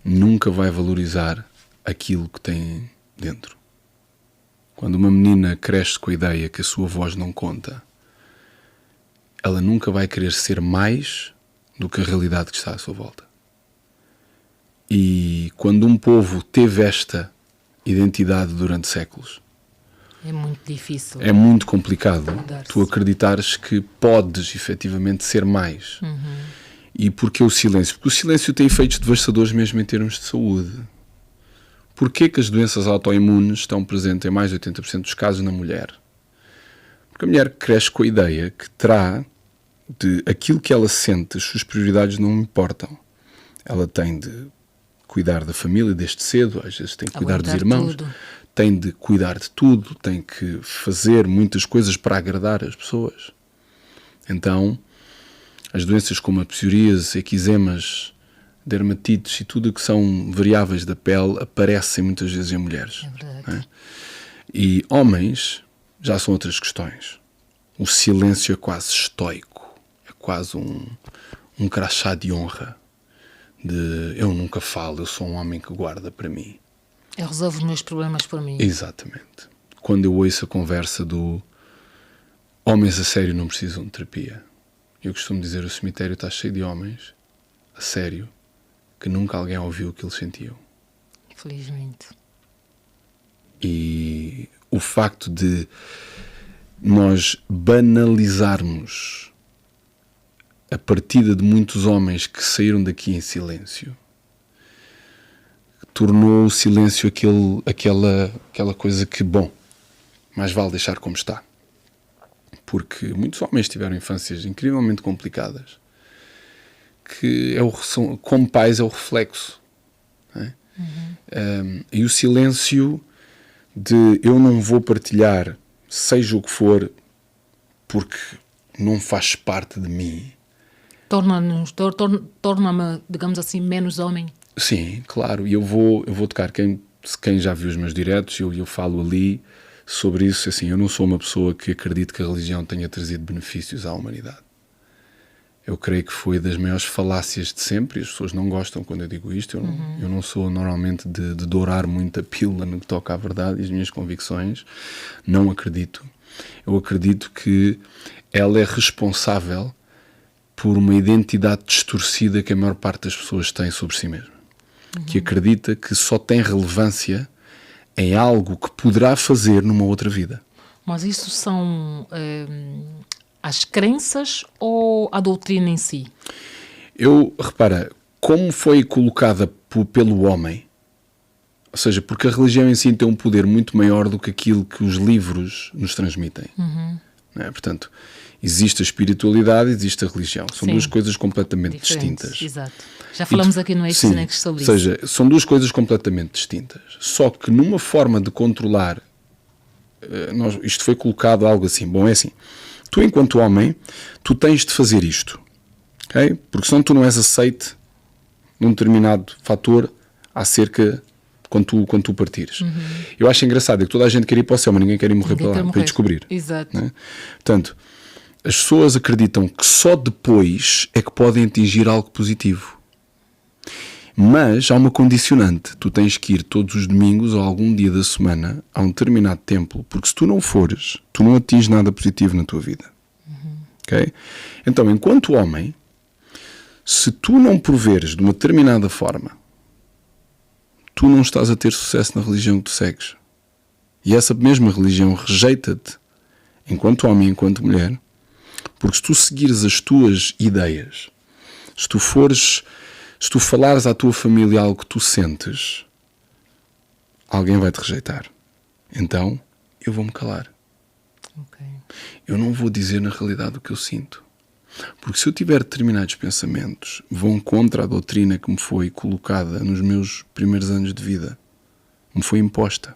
nunca vai valorizar aquilo que tem dentro. Quando uma menina cresce com a ideia que a sua voz não conta, ela nunca vai querer ser mais do que a realidade que está à sua volta. E quando um povo teve esta identidade durante séculos, é muito difícil. É muito complicado mudar-se. Tu acreditares que podes efetivamente ser mais. E porquê o silêncio? Porque o silêncio tem efeitos devastadores mesmo em termos de saúde. Porquê que as doenças autoimunes estão presentes em mais de 80% dos casos na mulher? Porque a mulher cresce com a ideia que terá de aquilo que ela sente, as suas prioridades não importam. Ela tem de cuidar da família desde cedo, às vezes tem que cuidar dos irmãos, tem de cuidar de tudo, tem que fazer muitas coisas para agradar as pessoas. Então, as doenças como a psoríase, eczemas, dermatites e tudo o que são variáveis da pele aparecem muitas vezes em mulheres. É verdade. Não é? E homens já são outras questões. O silêncio é quase estoico, é quase um crachá de honra. De eu nunca falo, eu sou um homem que guarda para mim. Eu resolvo os meus problemas por mim. Exatamente. Quando eu ouço a conversa do homens a sério não precisam de terapia, eu costumo dizer: o cemitério está cheio de homens a sério que nunca alguém ouviu o que eles sentiam. Infelizmente. E o facto de nós banalizarmos a partida de muitos homens que saíram daqui em silêncio tornou o silêncio aquela coisa que, bom, mais vale deixar como está. Porque muitos homens tiveram infâncias incrivelmente complicadas, que como pais é o reflexo. Não é? E o silêncio de eu não vou partilhar, seja o que for, porque não faz parte de mim. Torna-me, digamos assim, menos homem. Sim, claro. E eu vou tocar. Quem já viu os meus diretos, eu falo ali sobre isso, assim, eu não sou uma pessoa que acredito que a religião tenha trazido benefícios à humanidade. Eu creio que foi das maiores falácias de sempre, e as pessoas não gostam quando eu digo isto. Eu não sou normalmente de dourar muito a pílula no que toca à verdade e as minhas convicções. Não acredito. Eu acredito que ela é responsável por uma identidade distorcida que a maior parte das pessoas tem sobre si mesma. Que acredita que só tem relevância em algo que poderá fazer numa outra vida. Mas isso são as crenças ou a doutrina em si? Repara, como foi colocada pelo homem, ou seja, porque a religião em si tem um poder muito maior do que aquilo que os livros nos transmitem. Não é? Portanto, existe a espiritualidade e existe a religião. São duas coisas completamente distintas. Exato. Já falamos aqui no Eixos Inexos sobre isso. Ou seja, são duas coisas completamente distintas. Só que numa forma de controlar, isto foi colocado algo assim. Bom, é assim, tu enquanto homem, tu tens de fazer isto. Okay? Porque senão tu não és aceite num determinado fator acerca quando tu partires. Eu acho engraçado que toda a gente quer ir para o céu, mas ninguém quer ir morrer para lá, para ir descobrir. Exato. Né? Portanto, as pessoas acreditam que só depois é que podem atingir algo positivo. Mas há uma condicionante. Tu tens que ir todos os domingos ou algum dia da semana a um determinado templo, porque se tu não fores, tu não atinges nada positivo na tua vida. Okay? Então, enquanto homem, se tu não proveres de uma determinada forma, tu não estás a ter sucesso na religião que tu segues. E essa mesma religião rejeita-te enquanto homem, enquanto mulher, porque se tu seguires as tuas ideias, se tu falares à tua família algo que tu sentes, alguém vai te rejeitar. Então, eu vou-me calar. Okay. Eu não vou dizer na realidade o que eu sinto. Porque se eu tiver determinados pensamentos, vão contra a doutrina que me foi colocada nos meus primeiros anos de vida. Me foi imposta.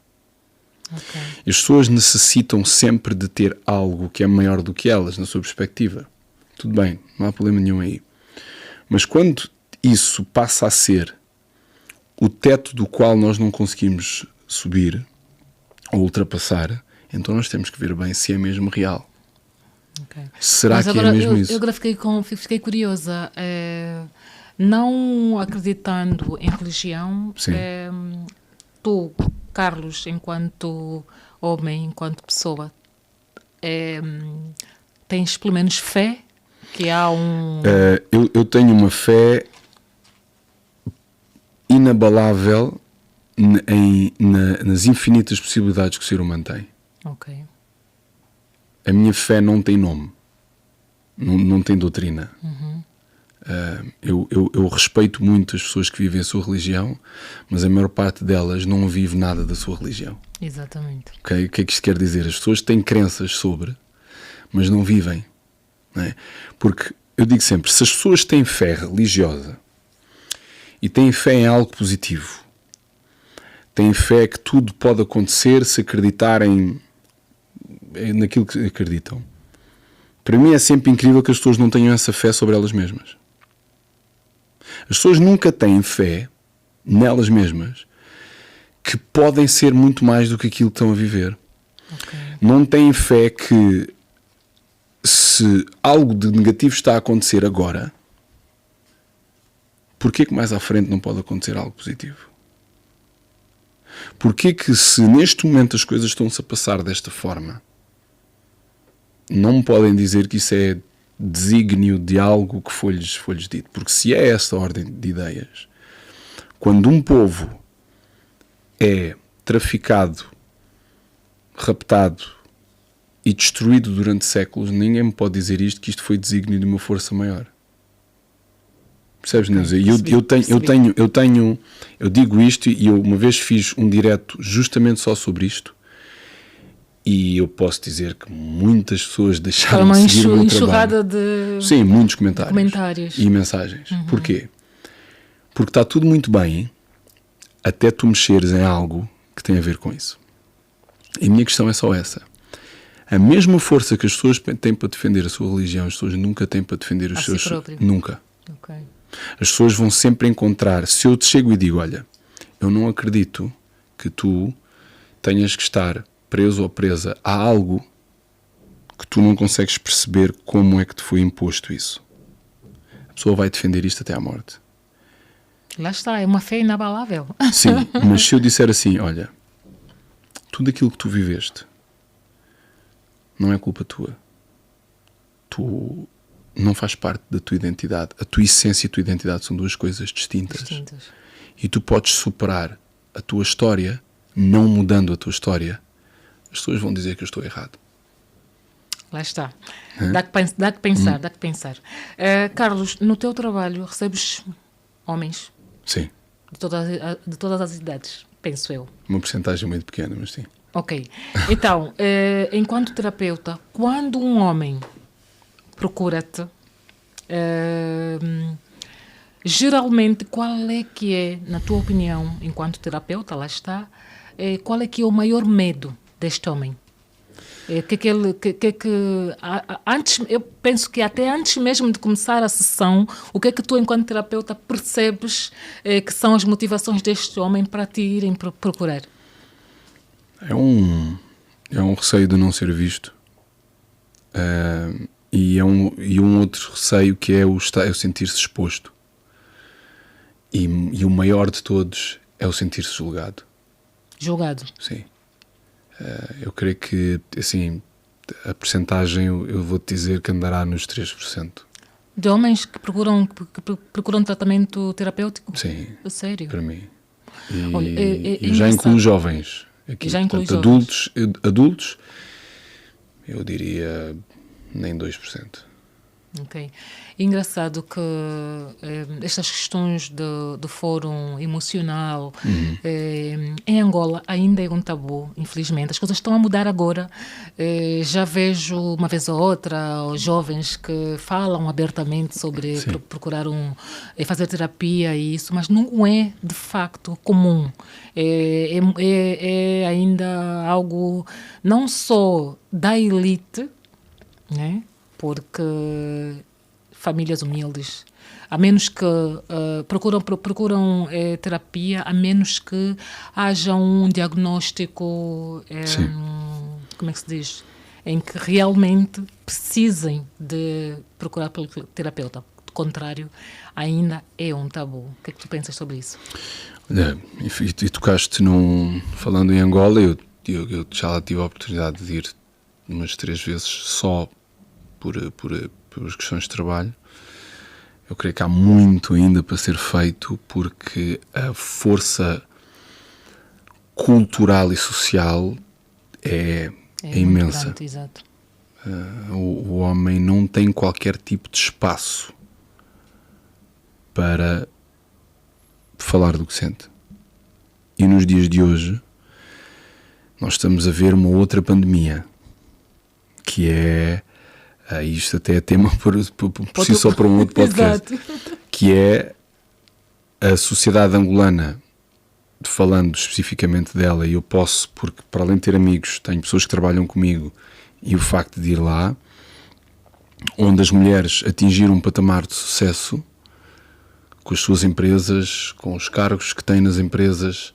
Okay. As pessoas necessitam sempre de ter algo que é maior do que elas, na sua perspectiva. Tudo bem, não há problema nenhum aí. Mas quando isso passa a ser o teto do qual nós não conseguimos subir ou ultrapassar, então nós temos que ver bem se é mesmo real. Okay. Será Mas que agora, é mesmo isso? Eu agora fiquei curiosa. Não acreditando em religião, tu, Carlos, enquanto homem, enquanto pessoa, tens pelo menos fé que há um... Eu tenho uma fé inabalável nas infinitas possibilidades que o ser humano tem. Ok. A minha fé não tem nome, não tem doutrina. Eu respeito muito as pessoas que vivem a sua religião, mas a maior parte delas não vive nada da sua religião. Exatamente. Okay? O que é que isto quer dizer? As pessoas têm crenças sobre, mas não vivem. Não é? Porque eu digo sempre, se as pessoas têm fé religiosa e têm fé em algo positivo, têm fé que tudo pode acontecer se acreditarem naquilo que acreditam, para mim é sempre incrível que as pessoas não tenham essa fé sobre elas mesmas. As pessoas nunca têm fé nelas mesmas que podem ser muito mais do que aquilo que estão a viver. Okay. Não têm fé que se algo de negativo está a acontecer agora, porquê que mais à frente não pode acontecer algo positivo? Porquê que se neste momento as coisas estão-se a passar desta forma, não me podem dizer que isso é desígnio de algo que foi-lhes dito? Porque se é essa ordem de ideias, quando um povo é traficado, raptado e destruído durante séculos, ninguém me pode dizer isto, que isto foi desígnio de uma força maior. Percebes, Neuza? E eu digo isto, e eu uma vez fiz um direto justamente só sobre isto, e eu posso dizer que muitas pessoas deixaram de seguir o meu trabalho. Sim, muitos comentários e mensagens. Porquê? Porque está tudo muito bem até tu mexeres em algo que tem a ver com isso. E a minha questão é só essa. A mesma força que as pessoas têm para defender a sua religião, as pessoas nunca têm para defender os seus... Nunca. Okay. As pessoas vão sempre encontrar... Se eu te chego e digo, olha, eu não acredito que tu tenhas que estar preso ou presa a algo que tu não consegues perceber como é que te foi imposto isso. A pessoa vai defender isto até à morte. Lá está, é uma fé inabalável. Sim, mas se eu disser assim, olha, tudo aquilo que tu viveste não é culpa tua. Tu não faz parte da tua identidade. A tua essência e a tua identidade são duas coisas distintas. E tu podes superar a tua história não mudando a tua história. As pessoas vão dizer que eu estou errado. Lá está. Dá que pensar. Carlos, no teu trabalho recebes homens? Sim. De todas as idades, penso eu. Uma porcentagem muito pequena, mas sim. Ok. Então, enquanto terapeuta, quando um homem procura-te, geralmente qual é que é, na tua opinião, enquanto terapeuta, lá está, qual é que é o maior medo deste homem? Antes, eu penso que até antes mesmo de começar a sessão, o que é que tu, enquanto terapeuta, percebes que são as motivações deste homem para te irem procurar? É um receio de não ser visto. E um outro receio que é o sentir-se exposto. E o maior de todos é o sentir-se julgado. Julgado? Sim. Eu creio que, assim, a percentagem, eu vou-te dizer que andará nos 3%. De homens que procuram tratamento terapêutico? Sim. A sério? Para mim. Olha, E já incluo jovens. Aqui, já inclui jovens. Adultos, eu diria nem 2%. Ok. Engraçado que estas questões do fórum emocional em Angola ainda é um tabu, infelizmente. As coisas estão a mudar agora. Já vejo uma vez ou outra os jovens que falam abertamente sobre procurar fazer terapia e isso, mas não é de facto comum. É ainda algo não só da elite, né? Porque famílias humildes, a menos que procuram terapia, a menos que haja um diagnóstico, como é que se diz, em que realmente precisem de procurar pelo terapeuta. Do contrário, ainda é um tabu. O que é que tu pensas sobre isso? Olha, e tocaste falando em Angola, eu já tive a oportunidade de ir umas 3 vezes só por questões de trabalho. Eu creio que há muito ainda para ser feito, porque a força cultural e social é imensa. Grande, exato. O homem não tem qualquer tipo de espaço para falar do que sente. E nos dias de hoje nós estamos a ver uma outra pandemia, que é isto até é tema por si só para um outro podcast. Que é a sociedade angolana, falando especificamente dela, e eu posso, porque para além de ter amigos, tenho pessoas que trabalham comigo, e o facto de ir lá, onde as mulheres atingiram um patamar de sucesso com as suas empresas, com os cargos que têm nas empresas,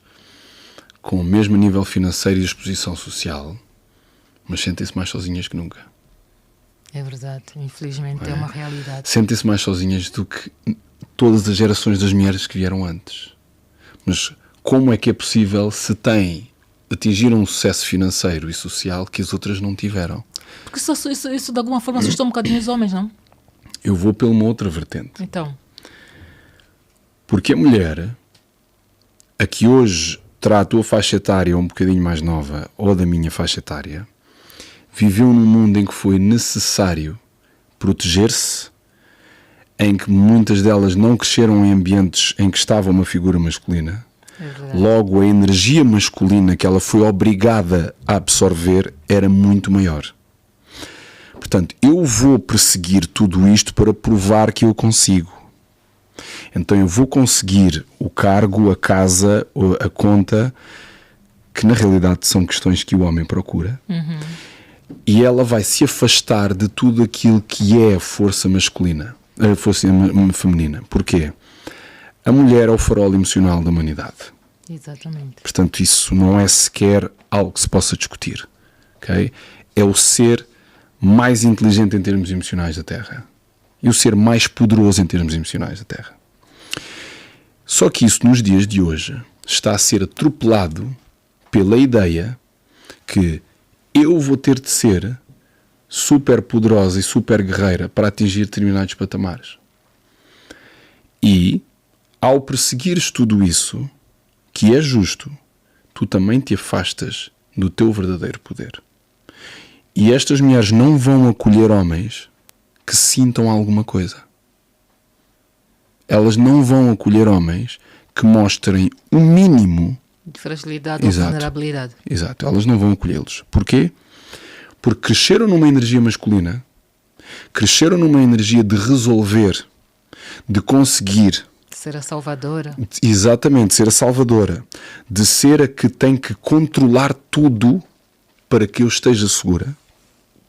com o mesmo nível financeiro e exposição social, mas sentem-se mais sozinhas que nunca. É verdade, infelizmente é uma realidade. Sentem-se mais sozinhas do que todas as gerações das mulheres que vieram antes. Mas como é que é possível se atingiram um sucesso financeiro e social que as outras não tiveram? Porque isso de alguma forma assustou um bocadinho os homens, não? Eu vou pela uma outra vertente. Então? Porque a mulher, a que hoje terá a tua faixa etária um bocadinho mais nova, ou da minha faixa etária, viveu num mundo em que foi necessário proteger-se, em que muitas delas não cresceram em ambientes em que estava uma figura masculina. Logo, a energia masculina que ela foi obrigada a absorver era muito maior. Portanto, eu vou perseguir tudo isto para provar que eu consigo. Então eu vou conseguir o cargo, a casa, a conta, que na realidade são questões que o homem procura. E ela vai se afastar de tudo aquilo que é a força masculina, a força feminina. Porquê? A mulher é o farol emocional da humanidade. Exatamente. Portanto, isso não é sequer algo que se possa discutir. Okay? É o ser mais inteligente em termos emocionais da Terra. E o ser mais poderoso em termos emocionais da Terra. Só que isso, nos dias de hoje, está a ser atropelado pela ideia que eu vou ter de ser super poderosa e super guerreira para atingir determinados patamares. E, ao perseguires tudo isso, que é justo, tu também te afastas do teu verdadeiro poder. E estas mulheres não vão acolher homens que sintam alguma coisa. Elas não vão acolher homens que mostrem o mínimo de fragilidade ou vulnerabilidade. Exato, elas não vão acolhê-los. Porquê? Porque cresceram numa energia masculina, cresceram numa energia de resolver, de conseguir. Ser a salvadora. Exatamente, ser a salvadora. De ser a que tem que controlar tudo para que eu esteja segura.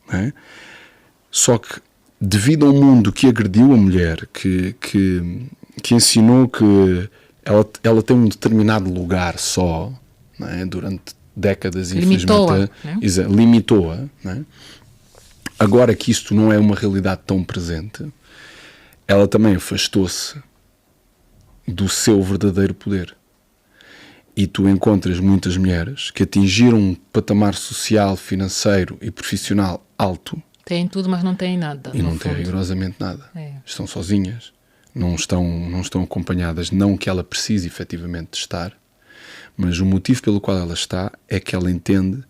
Não é? Só que, devido a um mundo que agrediu a mulher, que ensinou que ela tem um determinado lugar só, não é? Durante décadas, limitou-a, limitou-a, não é? Agora que isto não é uma realidade tão presente, ela também afastou-se do seu verdadeiro poder. E tu encontras muitas mulheres que atingiram um patamar social, financeiro e profissional alto. Têm tudo, mas não têm nada. E não têm rigorosamente nada. É. Estão sozinhas. Não estão acompanhadas. Não que ela precise efetivamente de estar. Mas o motivo pelo qual ela está é que ela entende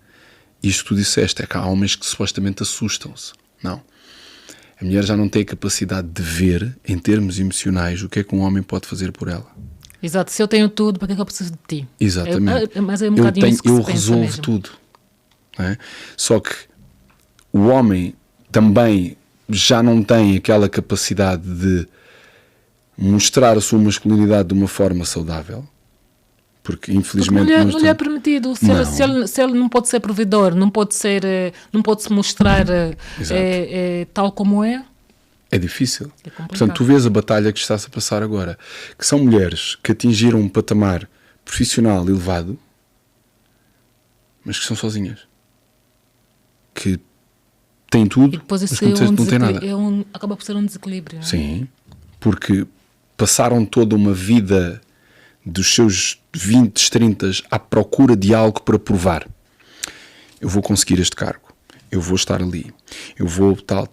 isto que tu disseste. É que há homens que supostamente assustam-se. Não. A mulher já não tem a capacidade de ver, em termos emocionais, o que é que um homem pode fazer por ela. Exato. Se eu tenho tudo, para que é que eu preciso de ti? Exatamente. Mas é um bocadinho isso que eu se pensa resolvo mesmo. tudo. Não é? Só que o homem também já não tem aquela capacidade de mostrar a sua masculinidade de uma forma saudável. Porque infelizmente não lhe é permitido. Se ele não pode ser provedor, não pode se mostrar tal como é. É difícil. É complicado. Portanto, tu vês a batalha que está-se a passar agora, que são mulheres que atingiram um patamar profissional elevado, mas que são sozinhas. Que têm tudo, E depois mas isso não têm nada. acaba por ser um desequilíbrio. Não é? Sim, porque passaram toda uma vida dos seus 20, 30 à procura de algo para provar. Eu vou conseguir este cargo. Eu vou estar ali. Eu vou tal.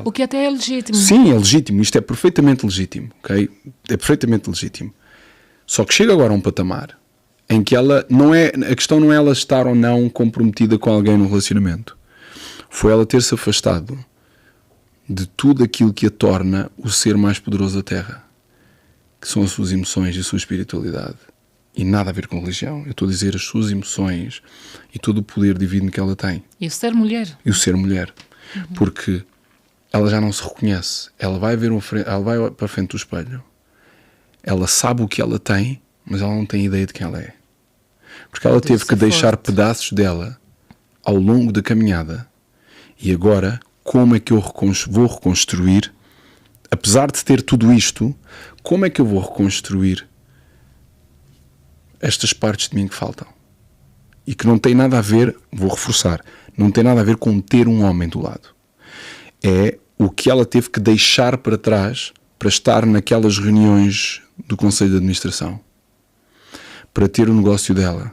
O que até é legítimo. Sim, é legítimo. Isto é perfeitamente legítimo. Okay? É perfeitamente legítimo. Só que chega agora a um patamar em que ela não é... A questão não é ela estar ou não comprometida com alguém no relacionamento. Foi ela ter-se afastado de tudo aquilo que a torna o ser mais poderoso da Terra. Que são as suas emoções e a sua espiritualidade. E nada a ver com religião. Eu estou a dizer as suas emoções e todo o poder divino que ela tem. E o ser mulher. E o ser mulher. Porque ela já não se reconhece. Ela vai para a frente do espelho. Ela sabe o que ela tem, mas ela não tem ideia de quem ela é. Porque ela teve que deixar pedaços dela ao longo da caminhada. E agora, como é que eu vou reconstruir? Apesar de ter tudo isto, como é que eu vou reconstruir estas partes de mim que faltam? E que não tem nada a ver, vou reforçar, não tem nada a ver com ter um homem do lado. É o que ela teve que deixar para trás para estar naquelas reuniões do Conselho de Administração. Para ter o negócio dela.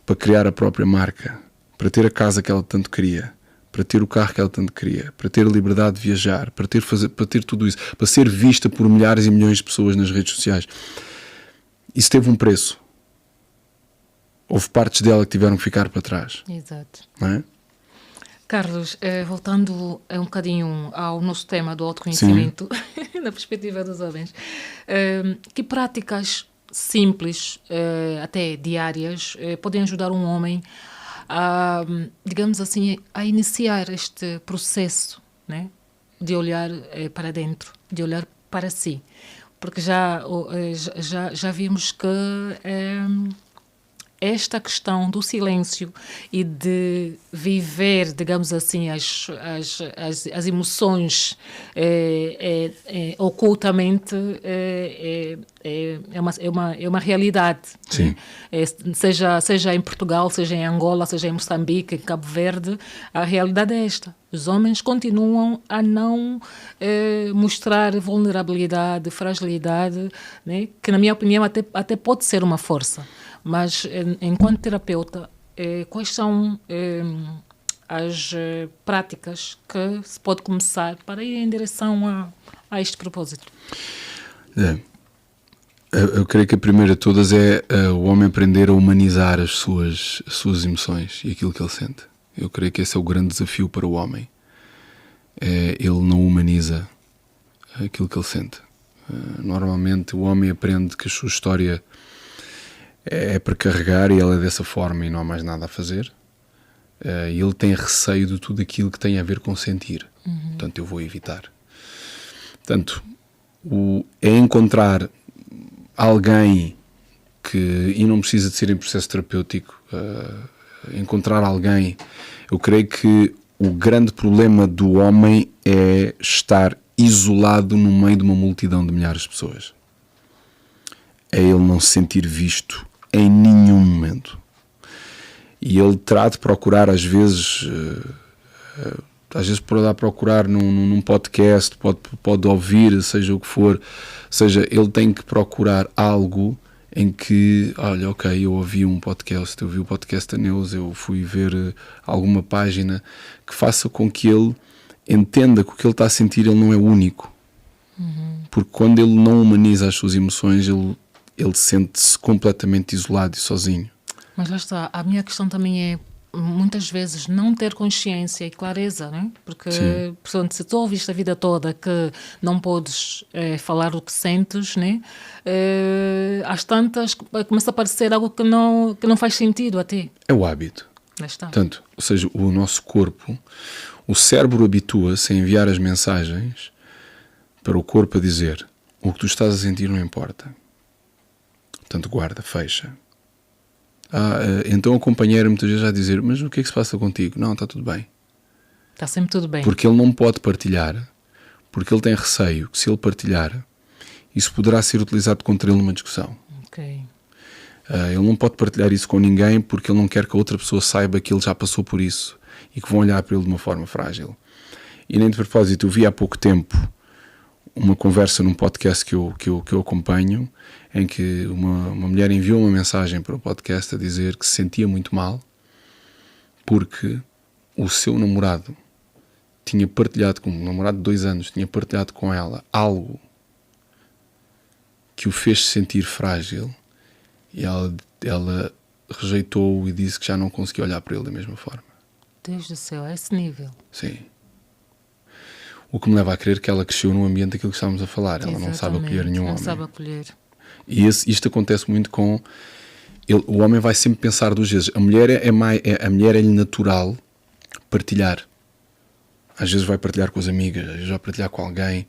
Para criar a própria marca. Para ter a casa que ela tanto queria. Para ter o carro que ela tanto queria, para ter a liberdade de viajar, para ter tudo isso, para ser vista por milhares e milhões de pessoas nas redes sociais. Isso teve um preço. Houve partes dela que tiveram que ficar para trás. Exato. Não é? Carlos, voltando um bocadinho ao nosso tema do autoconhecimento, na perspectiva dos homens, que práticas simples, até diárias, podem ajudar um homem a, digamos assim, a iniciar este processo, né, de olhar para dentro, de olhar para si? Porque já vimos que esta questão do silêncio e de viver, digamos assim, as emoções ocultamente é uma realidade. Sim. Né? Seja em Portugal, seja em Angola, seja em Moçambique, em Cabo Verde, a realidade é esta. Os homens continuam a não mostrar vulnerabilidade, fragilidade, né? Que, na minha opinião, até pode ser uma força. Mas, enquanto terapeuta, quais são as práticas que se pode começar para ir em direção a este propósito? Eu creio que a primeira de todas é o homem aprender a humanizar as suas emoções e aquilo que ele sente. Eu creio que esse é o grande desafio para o homem. Ele não humaniza aquilo que ele sente. Normalmente o homem aprende que a sua história é para carregar e ela é dessa forma e não há mais nada a fazer. E ele tem receio de tudo aquilo que tem a ver com sentir. Portanto, eu vou evitar. Portanto, é encontrar alguém e não precisa de ser em processo terapêutico, encontrar alguém. Eu creio que o grande problema do homem é estar isolado no meio de uma multidão de milhares de pessoas. É ele não se sentir visto em nenhum momento. E ele terá de procurar, às vezes poderá procurar num podcast, pode ouvir, seja o que for, seja, ele tem que procurar algo em que, olha, ok, eu ouvi um podcast, eu vi o podcast da Neuza, eu fui ver alguma página que faça com que ele entenda que o que ele está a sentir ele não é único. Porque quando ele não humaniza as suas emoções, ele sente-se completamente isolado e sozinho. Mas lá está, a minha questão também é muitas vezes não ter consciência e clareza, né? Porque, portanto, se tu ouviste a vida toda que não podes falar o que sentes, né? Às tantas começa a parecer algo que não faz sentido a ti. É o hábito. Lá está. Portanto, ou seja, o nosso corpo, o cérebro habitua-se a enviar as mensagens para o corpo a dizer: o que tu estás a sentir não importa. Portanto, guarda, fecha. Então a companheira muitas vezes vai dizer: mas o que é que se passa contigo? Não, está tudo bem. Está sempre tudo bem. Porque ele não pode partilhar, porque ele tem receio que, se ele partilhar, isso poderá ser utilizado contra ele numa discussão. Ok. Ele não pode partilhar isso com ninguém porque ele não quer que a outra pessoa saiba que ele já passou por isso e que vão olhar para ele de uma forma frágil. E nem de propósito, eu vi há pouco tempo uma conversa num podcast que eu acompanho, em que uma mulher enviou uma mensagem para o podcast a dizer que se sentia muito mal porque o seu namorado tinha partilhado, com um namorado de 2 anos, tinha partilhado com ela algo que o fez sentir frágil, e ela rejeitou-o e disse que já não conseguia olhar para ele da mesma forma. Deus do céu, a esse nível. Sim. O que me leva a crer que ela cresceu num ambiente daquilo que estávamos a falar. Ela Exatamente, não sabe acolher nenhum homem. Não sabe acolher. E isto acontece muito com... o homem vai sempre pensar 2 vezes. A mulher é-lhe natural partilhar. Às vezes vai partilhar com as amigas, às vezes vai partilhar com alguém.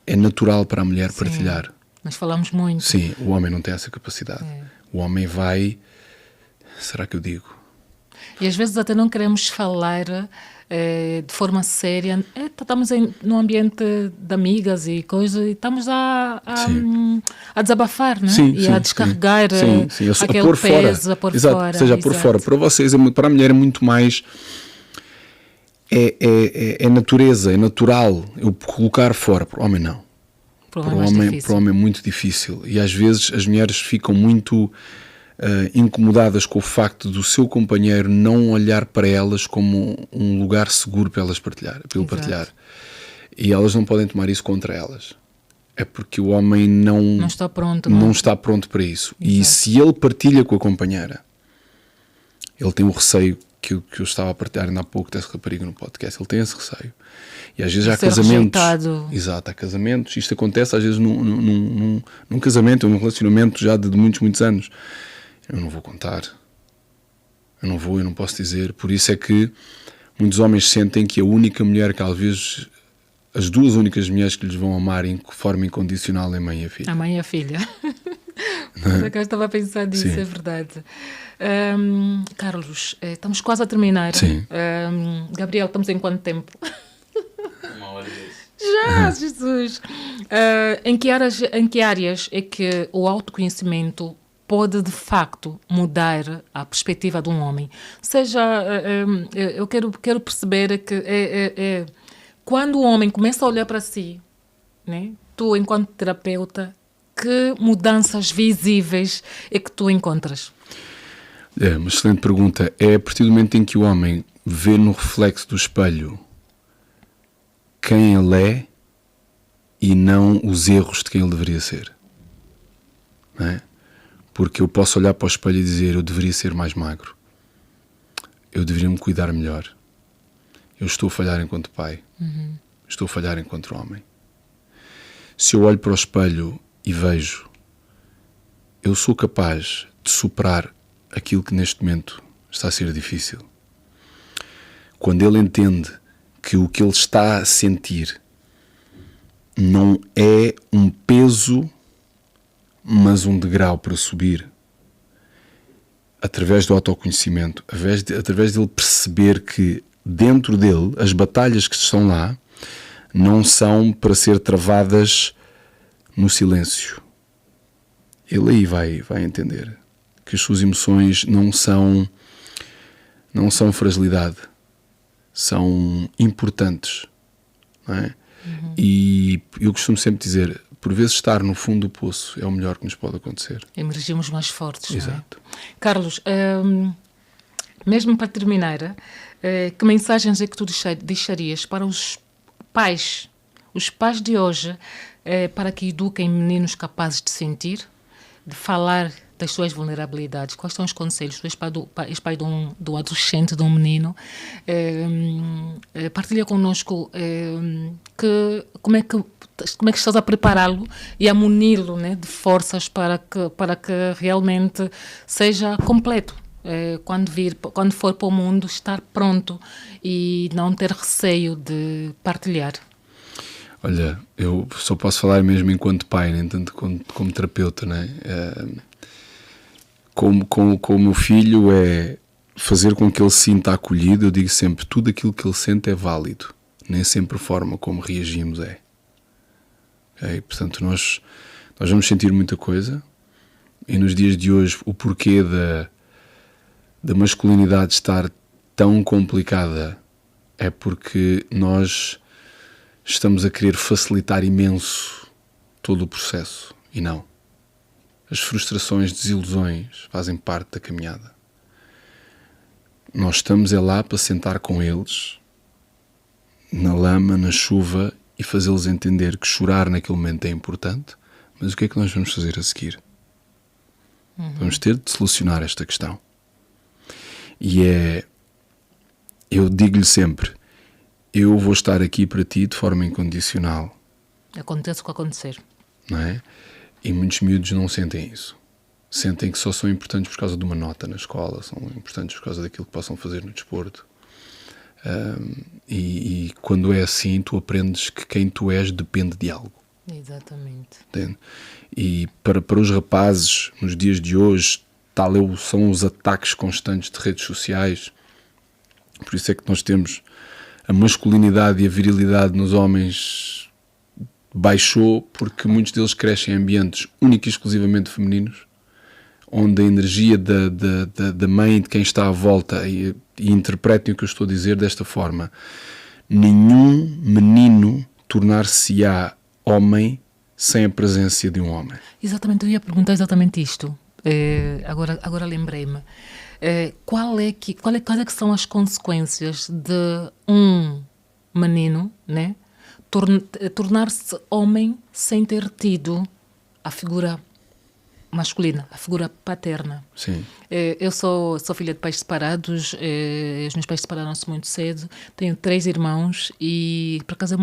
É natural para a mulher partilhar. Nós falamos muito. Sim, o homem não tem essa capacidade. O homem vai... Será que eu digo? E às vezes até não queremos falar de forma séria. Estamos num ambiente de amigas e coisas, e estamos a desabafar, né? Sim, a descarregar aquele a pôr peso, fora. a pôr Exato, fora. Ou seja, a pôr fora. Para vocês, para a mulher é muito mais... É natureza, é natural eu colocar fora. Para o homem não. Para o homem é muito difícil. E às vezes as mulheres ficam muito incomodadas com o facto do seu companheiro não olhar para elas como um lugar seguro para elas partilhar. E elas não podem tomar isso contra elas. É porque o homem não está pronto, não está pronto para isso. Exato. E se ele partilha com a companheira, ele tem o receio que eu estava a partilhar ainda há pouco dessa rapariga no podcast. Ele tem esse receio. E às vezes há casamentos. Rejeitado. Exato, há casamentos. Isto acontece às vezes num casamento ou num relacionamento já de muitos anos. Eu não vou contar. Eu não posso dizer. Por isso é que muitos homens sentem que a única mulher que, às vezes, as 2 únicas mulheres que lhes vão amar em forma incondicional é a mãe e a filha. A mãe e a filha. Por acaso estava a pensar nisso, Sim. é verdade. Carlos, estamos quase a terminar. Sim. Gabriel, estamos em quanto tempo? 1h10. Já, Jesus! Em que áreas é que o autoconhecimento pode, de facto, mudar a perspectiva de um homem? Seja, eu quero perceber que quando o homem começa a olhar para si, né, tu, enquanto terapeuta, que mudanças visíveis é que tu encontras? É uma excelente pergunta. É a partir do momento em que o homem vê no reflexo do espelho quem ele é e não os erros de quem ele deveria ser. Não é? Porque eu posso olhar para o espelho e dizer: eu deveria ser mais magro, eu deveria me cuidar melhor, eu estou a falhar enquanto pai, estou a falhar enquanto homem. Se eu olho para o espelho e vejo: eu sou capaz de superar aquilo que neste momento está a ser difícil. Quando ele entende que o que ele está a sentir não é um peso, mas um degrau para subir, através do autoconhecimento, através dele perceber que dentro dele as batalhas que estão lá não são para ser travadas no silêncio. Ele aí vai entender que as suas emoções não são fragilidade, são importantes, não é? E eu costumo sempre dizer, por vezes estar no fundo do poço é o melhor que nos pode acontecer. Emergimos mais fortes. Exato. Não é? Carlos, mesmo para terminar, que mensagens é que tu deixarias para os pais de hoje, para que eduquem meninos capazes de sentir, de falar das suas vulnerabilidades? Quais são os conselhos? Tu és pai de um adolescente, de um menino. Partilha connosco como é que estás a prepará-lo e a muni-lo, né, de forças para que realmente seja completo. Quando for para o mundo, estar pronto e não ter receio de partilhar. Olha, eu só posso falar mesmo enquanto pai, nem tanto como terapeuta, né? Com o meu filho é fazer com que ele se sinta acolhido. Eu digo sempre, tudo aquilo que ele sente é válido, nem sempre a forma como reagimos é. Okay? Portanto, nós vamos sentir muita coisa, e nos dias de hoje o porquê da masculinidade estar tão complicada é porque nós estamos a querer facilitar imenso todo o processo, e não. As frustrações, desilusões fazem parte da caminhada. Nós estamos lá para sentar com eles na lama, na chuva, e fazê-los entender que chorar naquele momento é importante, mas o que é que nós vamos fazer a seguir? Vamos ter de solucionar esta questão. E eu digo-lhe sempre, eu vou estar aqui para ti de forma incondicional. Aconteça o que acontecer. Não é? E muitos miúdos não sentem isso. Sentem que só são importantes por causa de uma nota na escola, são importantes por causa daquilo que possam fazer no desporto. E quando é assim, tu aprendes que quem tu és depende de algo. Exatamente. Entende? E para os rapazes, nos dias de hoje, são os ataques constantes de redes sociais. Por isso é que nós temos a masculinidade e a virilidade nos homens baixou, porque muitos deles crescem em ambientes únicos e exclusivamente femininos, onde a energia da mãe, de quem está à volta, e interpretem o que eu estou a dizer desta forma: nenhum menino tornar-se-á homem sem a presença de um homem. Exatamente, eu ia perguntar exatamente isto. Agora lembrei-me. Quais é que são as consequências de um menino, né, tornar-se homem sem ter tido a figura masculina, a figura paterna? Sim. Eu sou filha de pais separados, os meus pais separaram-se muito cedo, tenho 3 irmãos e, por acaso, é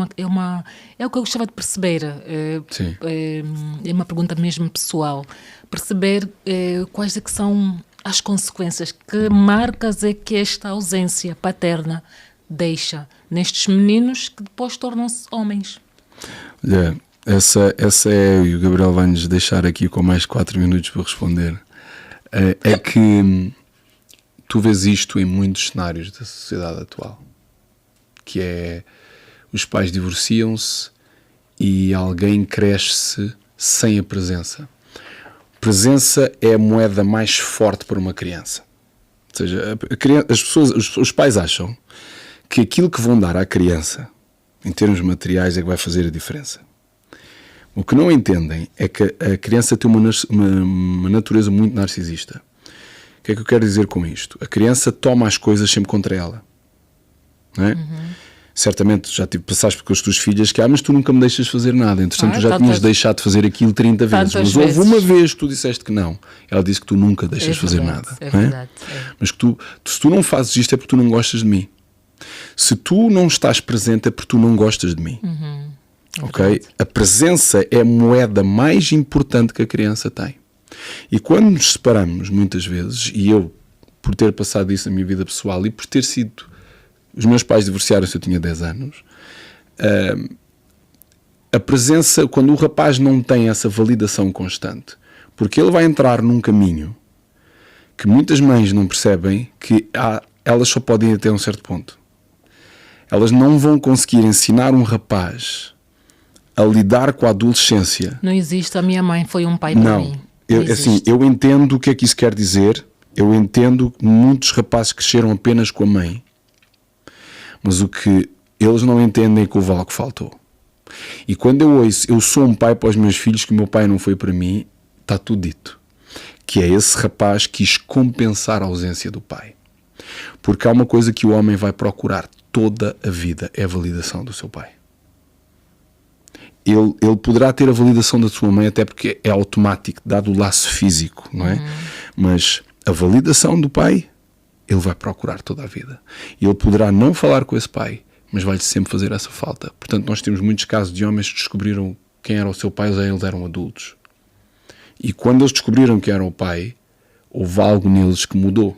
o que eu gostava de perceber. Sim. É uma pergunta mesmo pessoal. Perceber quais é que são as consequências, que marcas é que esta ausência paterna deixa nestes meninos que depois tornam-se homens. Olha, Essa é, e o Gabriel vai-nos deixar aqui com mais 4 minutos para responder. É que tu vês isto em muitos cenários da sociedade atual, que é os pais divorciam-se e alguém cresce sem a presença. Presença é a moeda mais forte para uma criança. Ou seja, os pais acham que aquilo que vão dar à criança, em termos materiais, é que vai fazer a diferença. O que não entendem é que a criança tem uma natureza muito narcisista. O que é que eu quero dizer com isto? A criança toma as coisas sempre contra ela. Não é? Certamente já passaste com as tuas filhas que mas tu nunca me deixas fazer nada. Entretanto, tu já tinhas deixado de fazer aquilo 30 vezes. Mas houve uma vez que tu disseste que não. Ela disse que tu nunca deixas fazer nada. É verdade. Mas que se tu não fazes isto é porque tu não gostas de mim. Se tu não estás presente é porque tu não gostas de mim. Ok? A presença é a moeda mais importante que a criança tem. E quando nos separamos, muitas vezes, e eu, por ter passado isso na minha vida pessoal e por ter sido... Os meus pais divorciaram-se, eu tinha 10 anos. A presença, quando o rapaz não tem essa validação constante, porque ele vai entrar num caminho que muitas mães não percebem, que elas só podem ir até um certo ponto. Elas não vão conseguir ensinar um rapaz a lidar com a adolescência. Não existe, a minha mãe foi um pai para mim. Eu entendo o que é que isso quer dizer. Eu entendo que muitos rapazes cresceram apenas com a mãe. Mas o que eles não entendem é que houve algo que faltou. E quando eu ouço, eu sou um pai para os meus filhos, que o meu pai não foi para mim, está tudo dito. Que é esse rapaz que quis compensar a ausência do pai. Porque há uma coisa que o homem vai procurar toda a vida, é a validação do seu pai. Ele poderá ter a validação da sua mãe, até porque é automático, dado o laço físico, não é? Mas a validação do pai, ele vai procurar toda a vida. E ele poderá não falar com esse pai, mas vai-lhe sempre fazer essa falta. Portanto, nós temos muitos casos de homens que descobriram quem era o seu pai, eles eram adultos. E quando eles descobriram que era o pai, houve algo neles que mudou.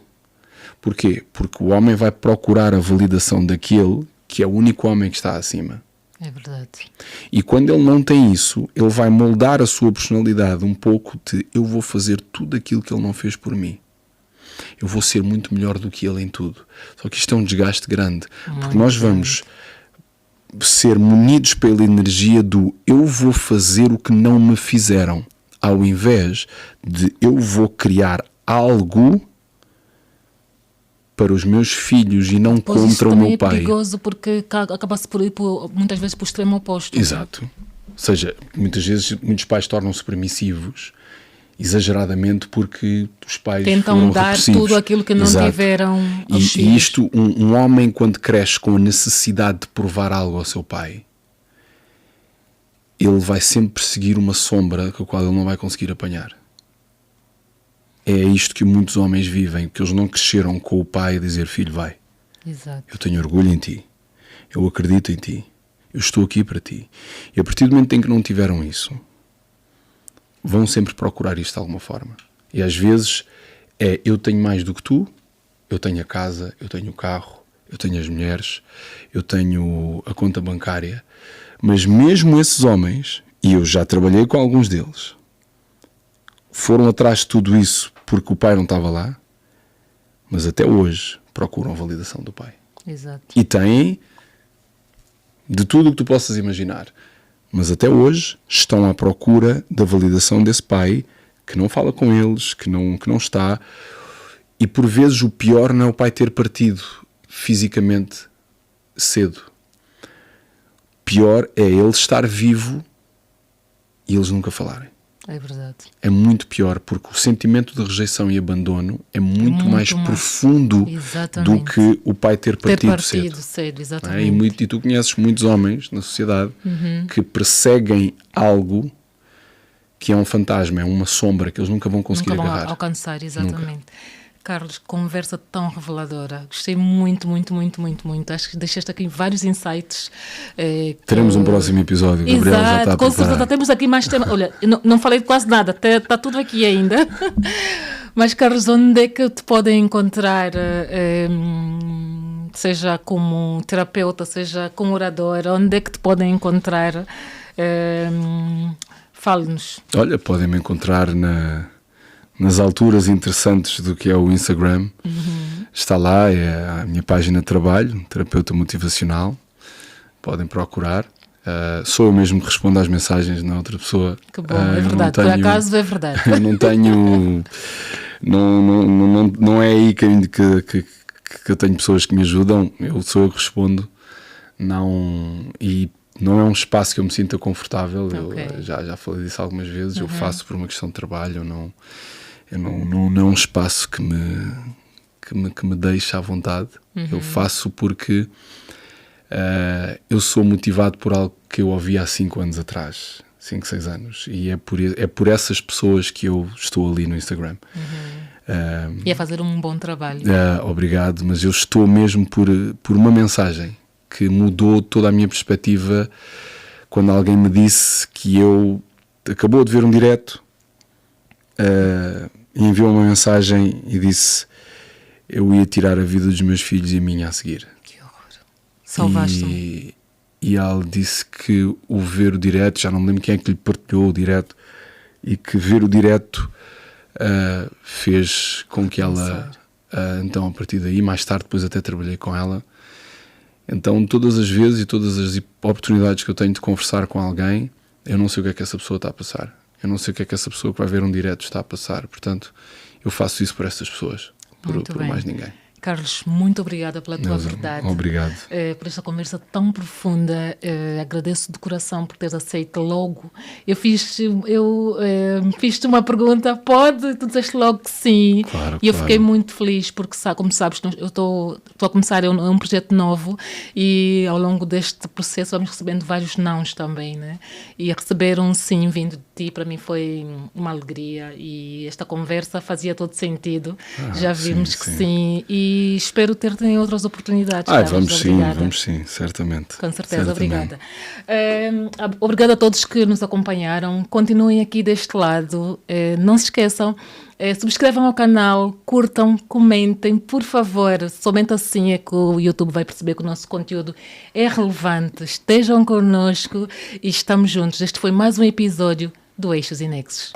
Porquê? Porque o homem vai procurar a validação daquele que é o único homem que está acima. É verdade. E quando ele não tem isso, ele vai moldar a sua personalidade um pouco de eu vou fazer tudo aquilo que ele não fez por mim. Eu vou ser muito melhor do que ele em tudo. Só que isto é um desgaste grande. Porque nós vamos ser munidos pela energia do eu vou fazer o que não me fizeram, ao invés de eu vou criar algo para os meus filhos e não contra o meu pai. É perigoso porque acaba-se por ir muitas vezes para o extremo oposto. Exato. Ou seja, muitas vezes muitos pais tornam-se permissivos exageradamente porque os pais tentam dar repressivos. Tudo aquilo que não tiveram aos filhos. E isto, um homem quando cresce com a necessidade de provar algo ao seu pai, ele vai sempre perseguir uma sombra com a qual ele não vai conseguir apanhar. É isto que muitos homens vivem, que eles não cresceram com o pai a dizer, filho, vai. Exato. Eu tenho orgulho em ti. Eu acredito em ti. Eu estou aqui para ti. E a partir do momento em que não tiveram isso, vão sempre procurar isto de alguma forma. E às vezes eu tenho mais do que tu, eu tenho a casa, eu tenho o carro, eu tenho as mulheres, eu tenho a conta bancária. Mas mesmo esses homens, e eu já trabalhei com alguns deles, foram atrás de tudo isso porque o pai não estava lá, mas até hoje procuram a validação do pai. Exato. E têm de tudo o que tu possas imaginar. Mas até hoje estão à procura da validação desse pai que não fala com eles, que não está. E por vezes o pior não é o pai ter partido fisicamente cedo. Pior é ele estar vivo e eles nunca falarem. É verdade. É muito pior, porque o sentimento de rejeição e abandono é muito mais profundo do que o pai ter partido cedo. Exatamente. E tu conheces muitos homens na sociedade que perseguem algo que é um fantasma, é uma sombra que eles nunca vão conseguir agarrar. Vão alcançar, exatamente. Nunca. Carlos, conversa tão reveladora. Gostei muito. Acho que deixaste aqui vários insights. Teremos um próximo episódio. Gabriel já está a com certeza. Temos aqui mais temas. Olha, não falei quase nada. Está tudo aqui ainda. Mas, Carlos, onde é que te podem encontrar? Seja como terapeuta, seja como orador. Onde é que te podem encontrar Fale-nos. Olha, podem-me encontrar nas alturas interessantes do que é o Instagram. Está lá, é a minha página de trabalho, terapeuta motivacional. Podem procurar. Sou eu mesmo que respondo às mensagens, não é outra pessoa. Que bom, é verdade, por acaso é verdade. Eu não tenho... Não é aí que eu tenho pessoas que me ajudam, sou eu que respondo. E não é um espaço que eu me sinta confortável. Okay. Eu já falei disso algumas vezes. Eu faço por uma questão de trabalho. Não é um espaço que me deixa à vontade. Eu faço porque eu sou motivado por algo que eu ouvi há 5 anos atrás, 5, 6 anos, e é por essas pessoas que eu estou ali no Instagram. E a fazer um bom trabalho. Obrigado, mas eu estou mesmo por uma mensagem que mudou toda a minha perspectiva quando alguém me disse que acabou de ver um direto, enviou uma mensagem e disse: eu ia tirar a vida dos meus filhos e a minha a seguir. Que horror. Salvaste-me. E ela disse que o ver o direto, já não me lembro quem é que lhe partilhou o direto, e que ver o direto fez com que ela, então a partir daí, mais tarde depois até trabalhei com ela. Então todas as vezes e todas as oportunidades que eu tenho de conversar com alguém, eu não sei o que é que essa pessoa está a passar. Eu não sei o que é que essa pessoa que vai ver um direto está a passar. Portanto, eu faço isso por estas pessoas, por mais ninguém. Carlos, muito obrigada pela tua verdade. Obrigado. Por esta conversa tão profunda. Agradeço de coração por teres aceito logo. Eu fiz-te uma pergunta, pode? Tu disseste logo que sim. Claro, e eu fiquei muito feliz porque, como sabes, eu estou a começar um projeto novo e ao longo deste processo vamos recebendo vários nãos também, né? E receber um sim vindo de ti para mim foi uma alegria e esta conversa fazia todo sentido. Já vimos que sim. E espero ter-te em outras oportunidades. Vamos sim, certamente. Com certeza, obrigada. Obrigada a todos que nos acompanharam. Continuem aqui deste lado. Não se esqueçam, subscrevam ao canal, curtam, comentem, por favor. Somente assim é que o YouTube vai perceber que o nosso conteúdo é relevante. Estejam connosco e estamos juntos. Este foi mais um episódio do Eixos e Nexos.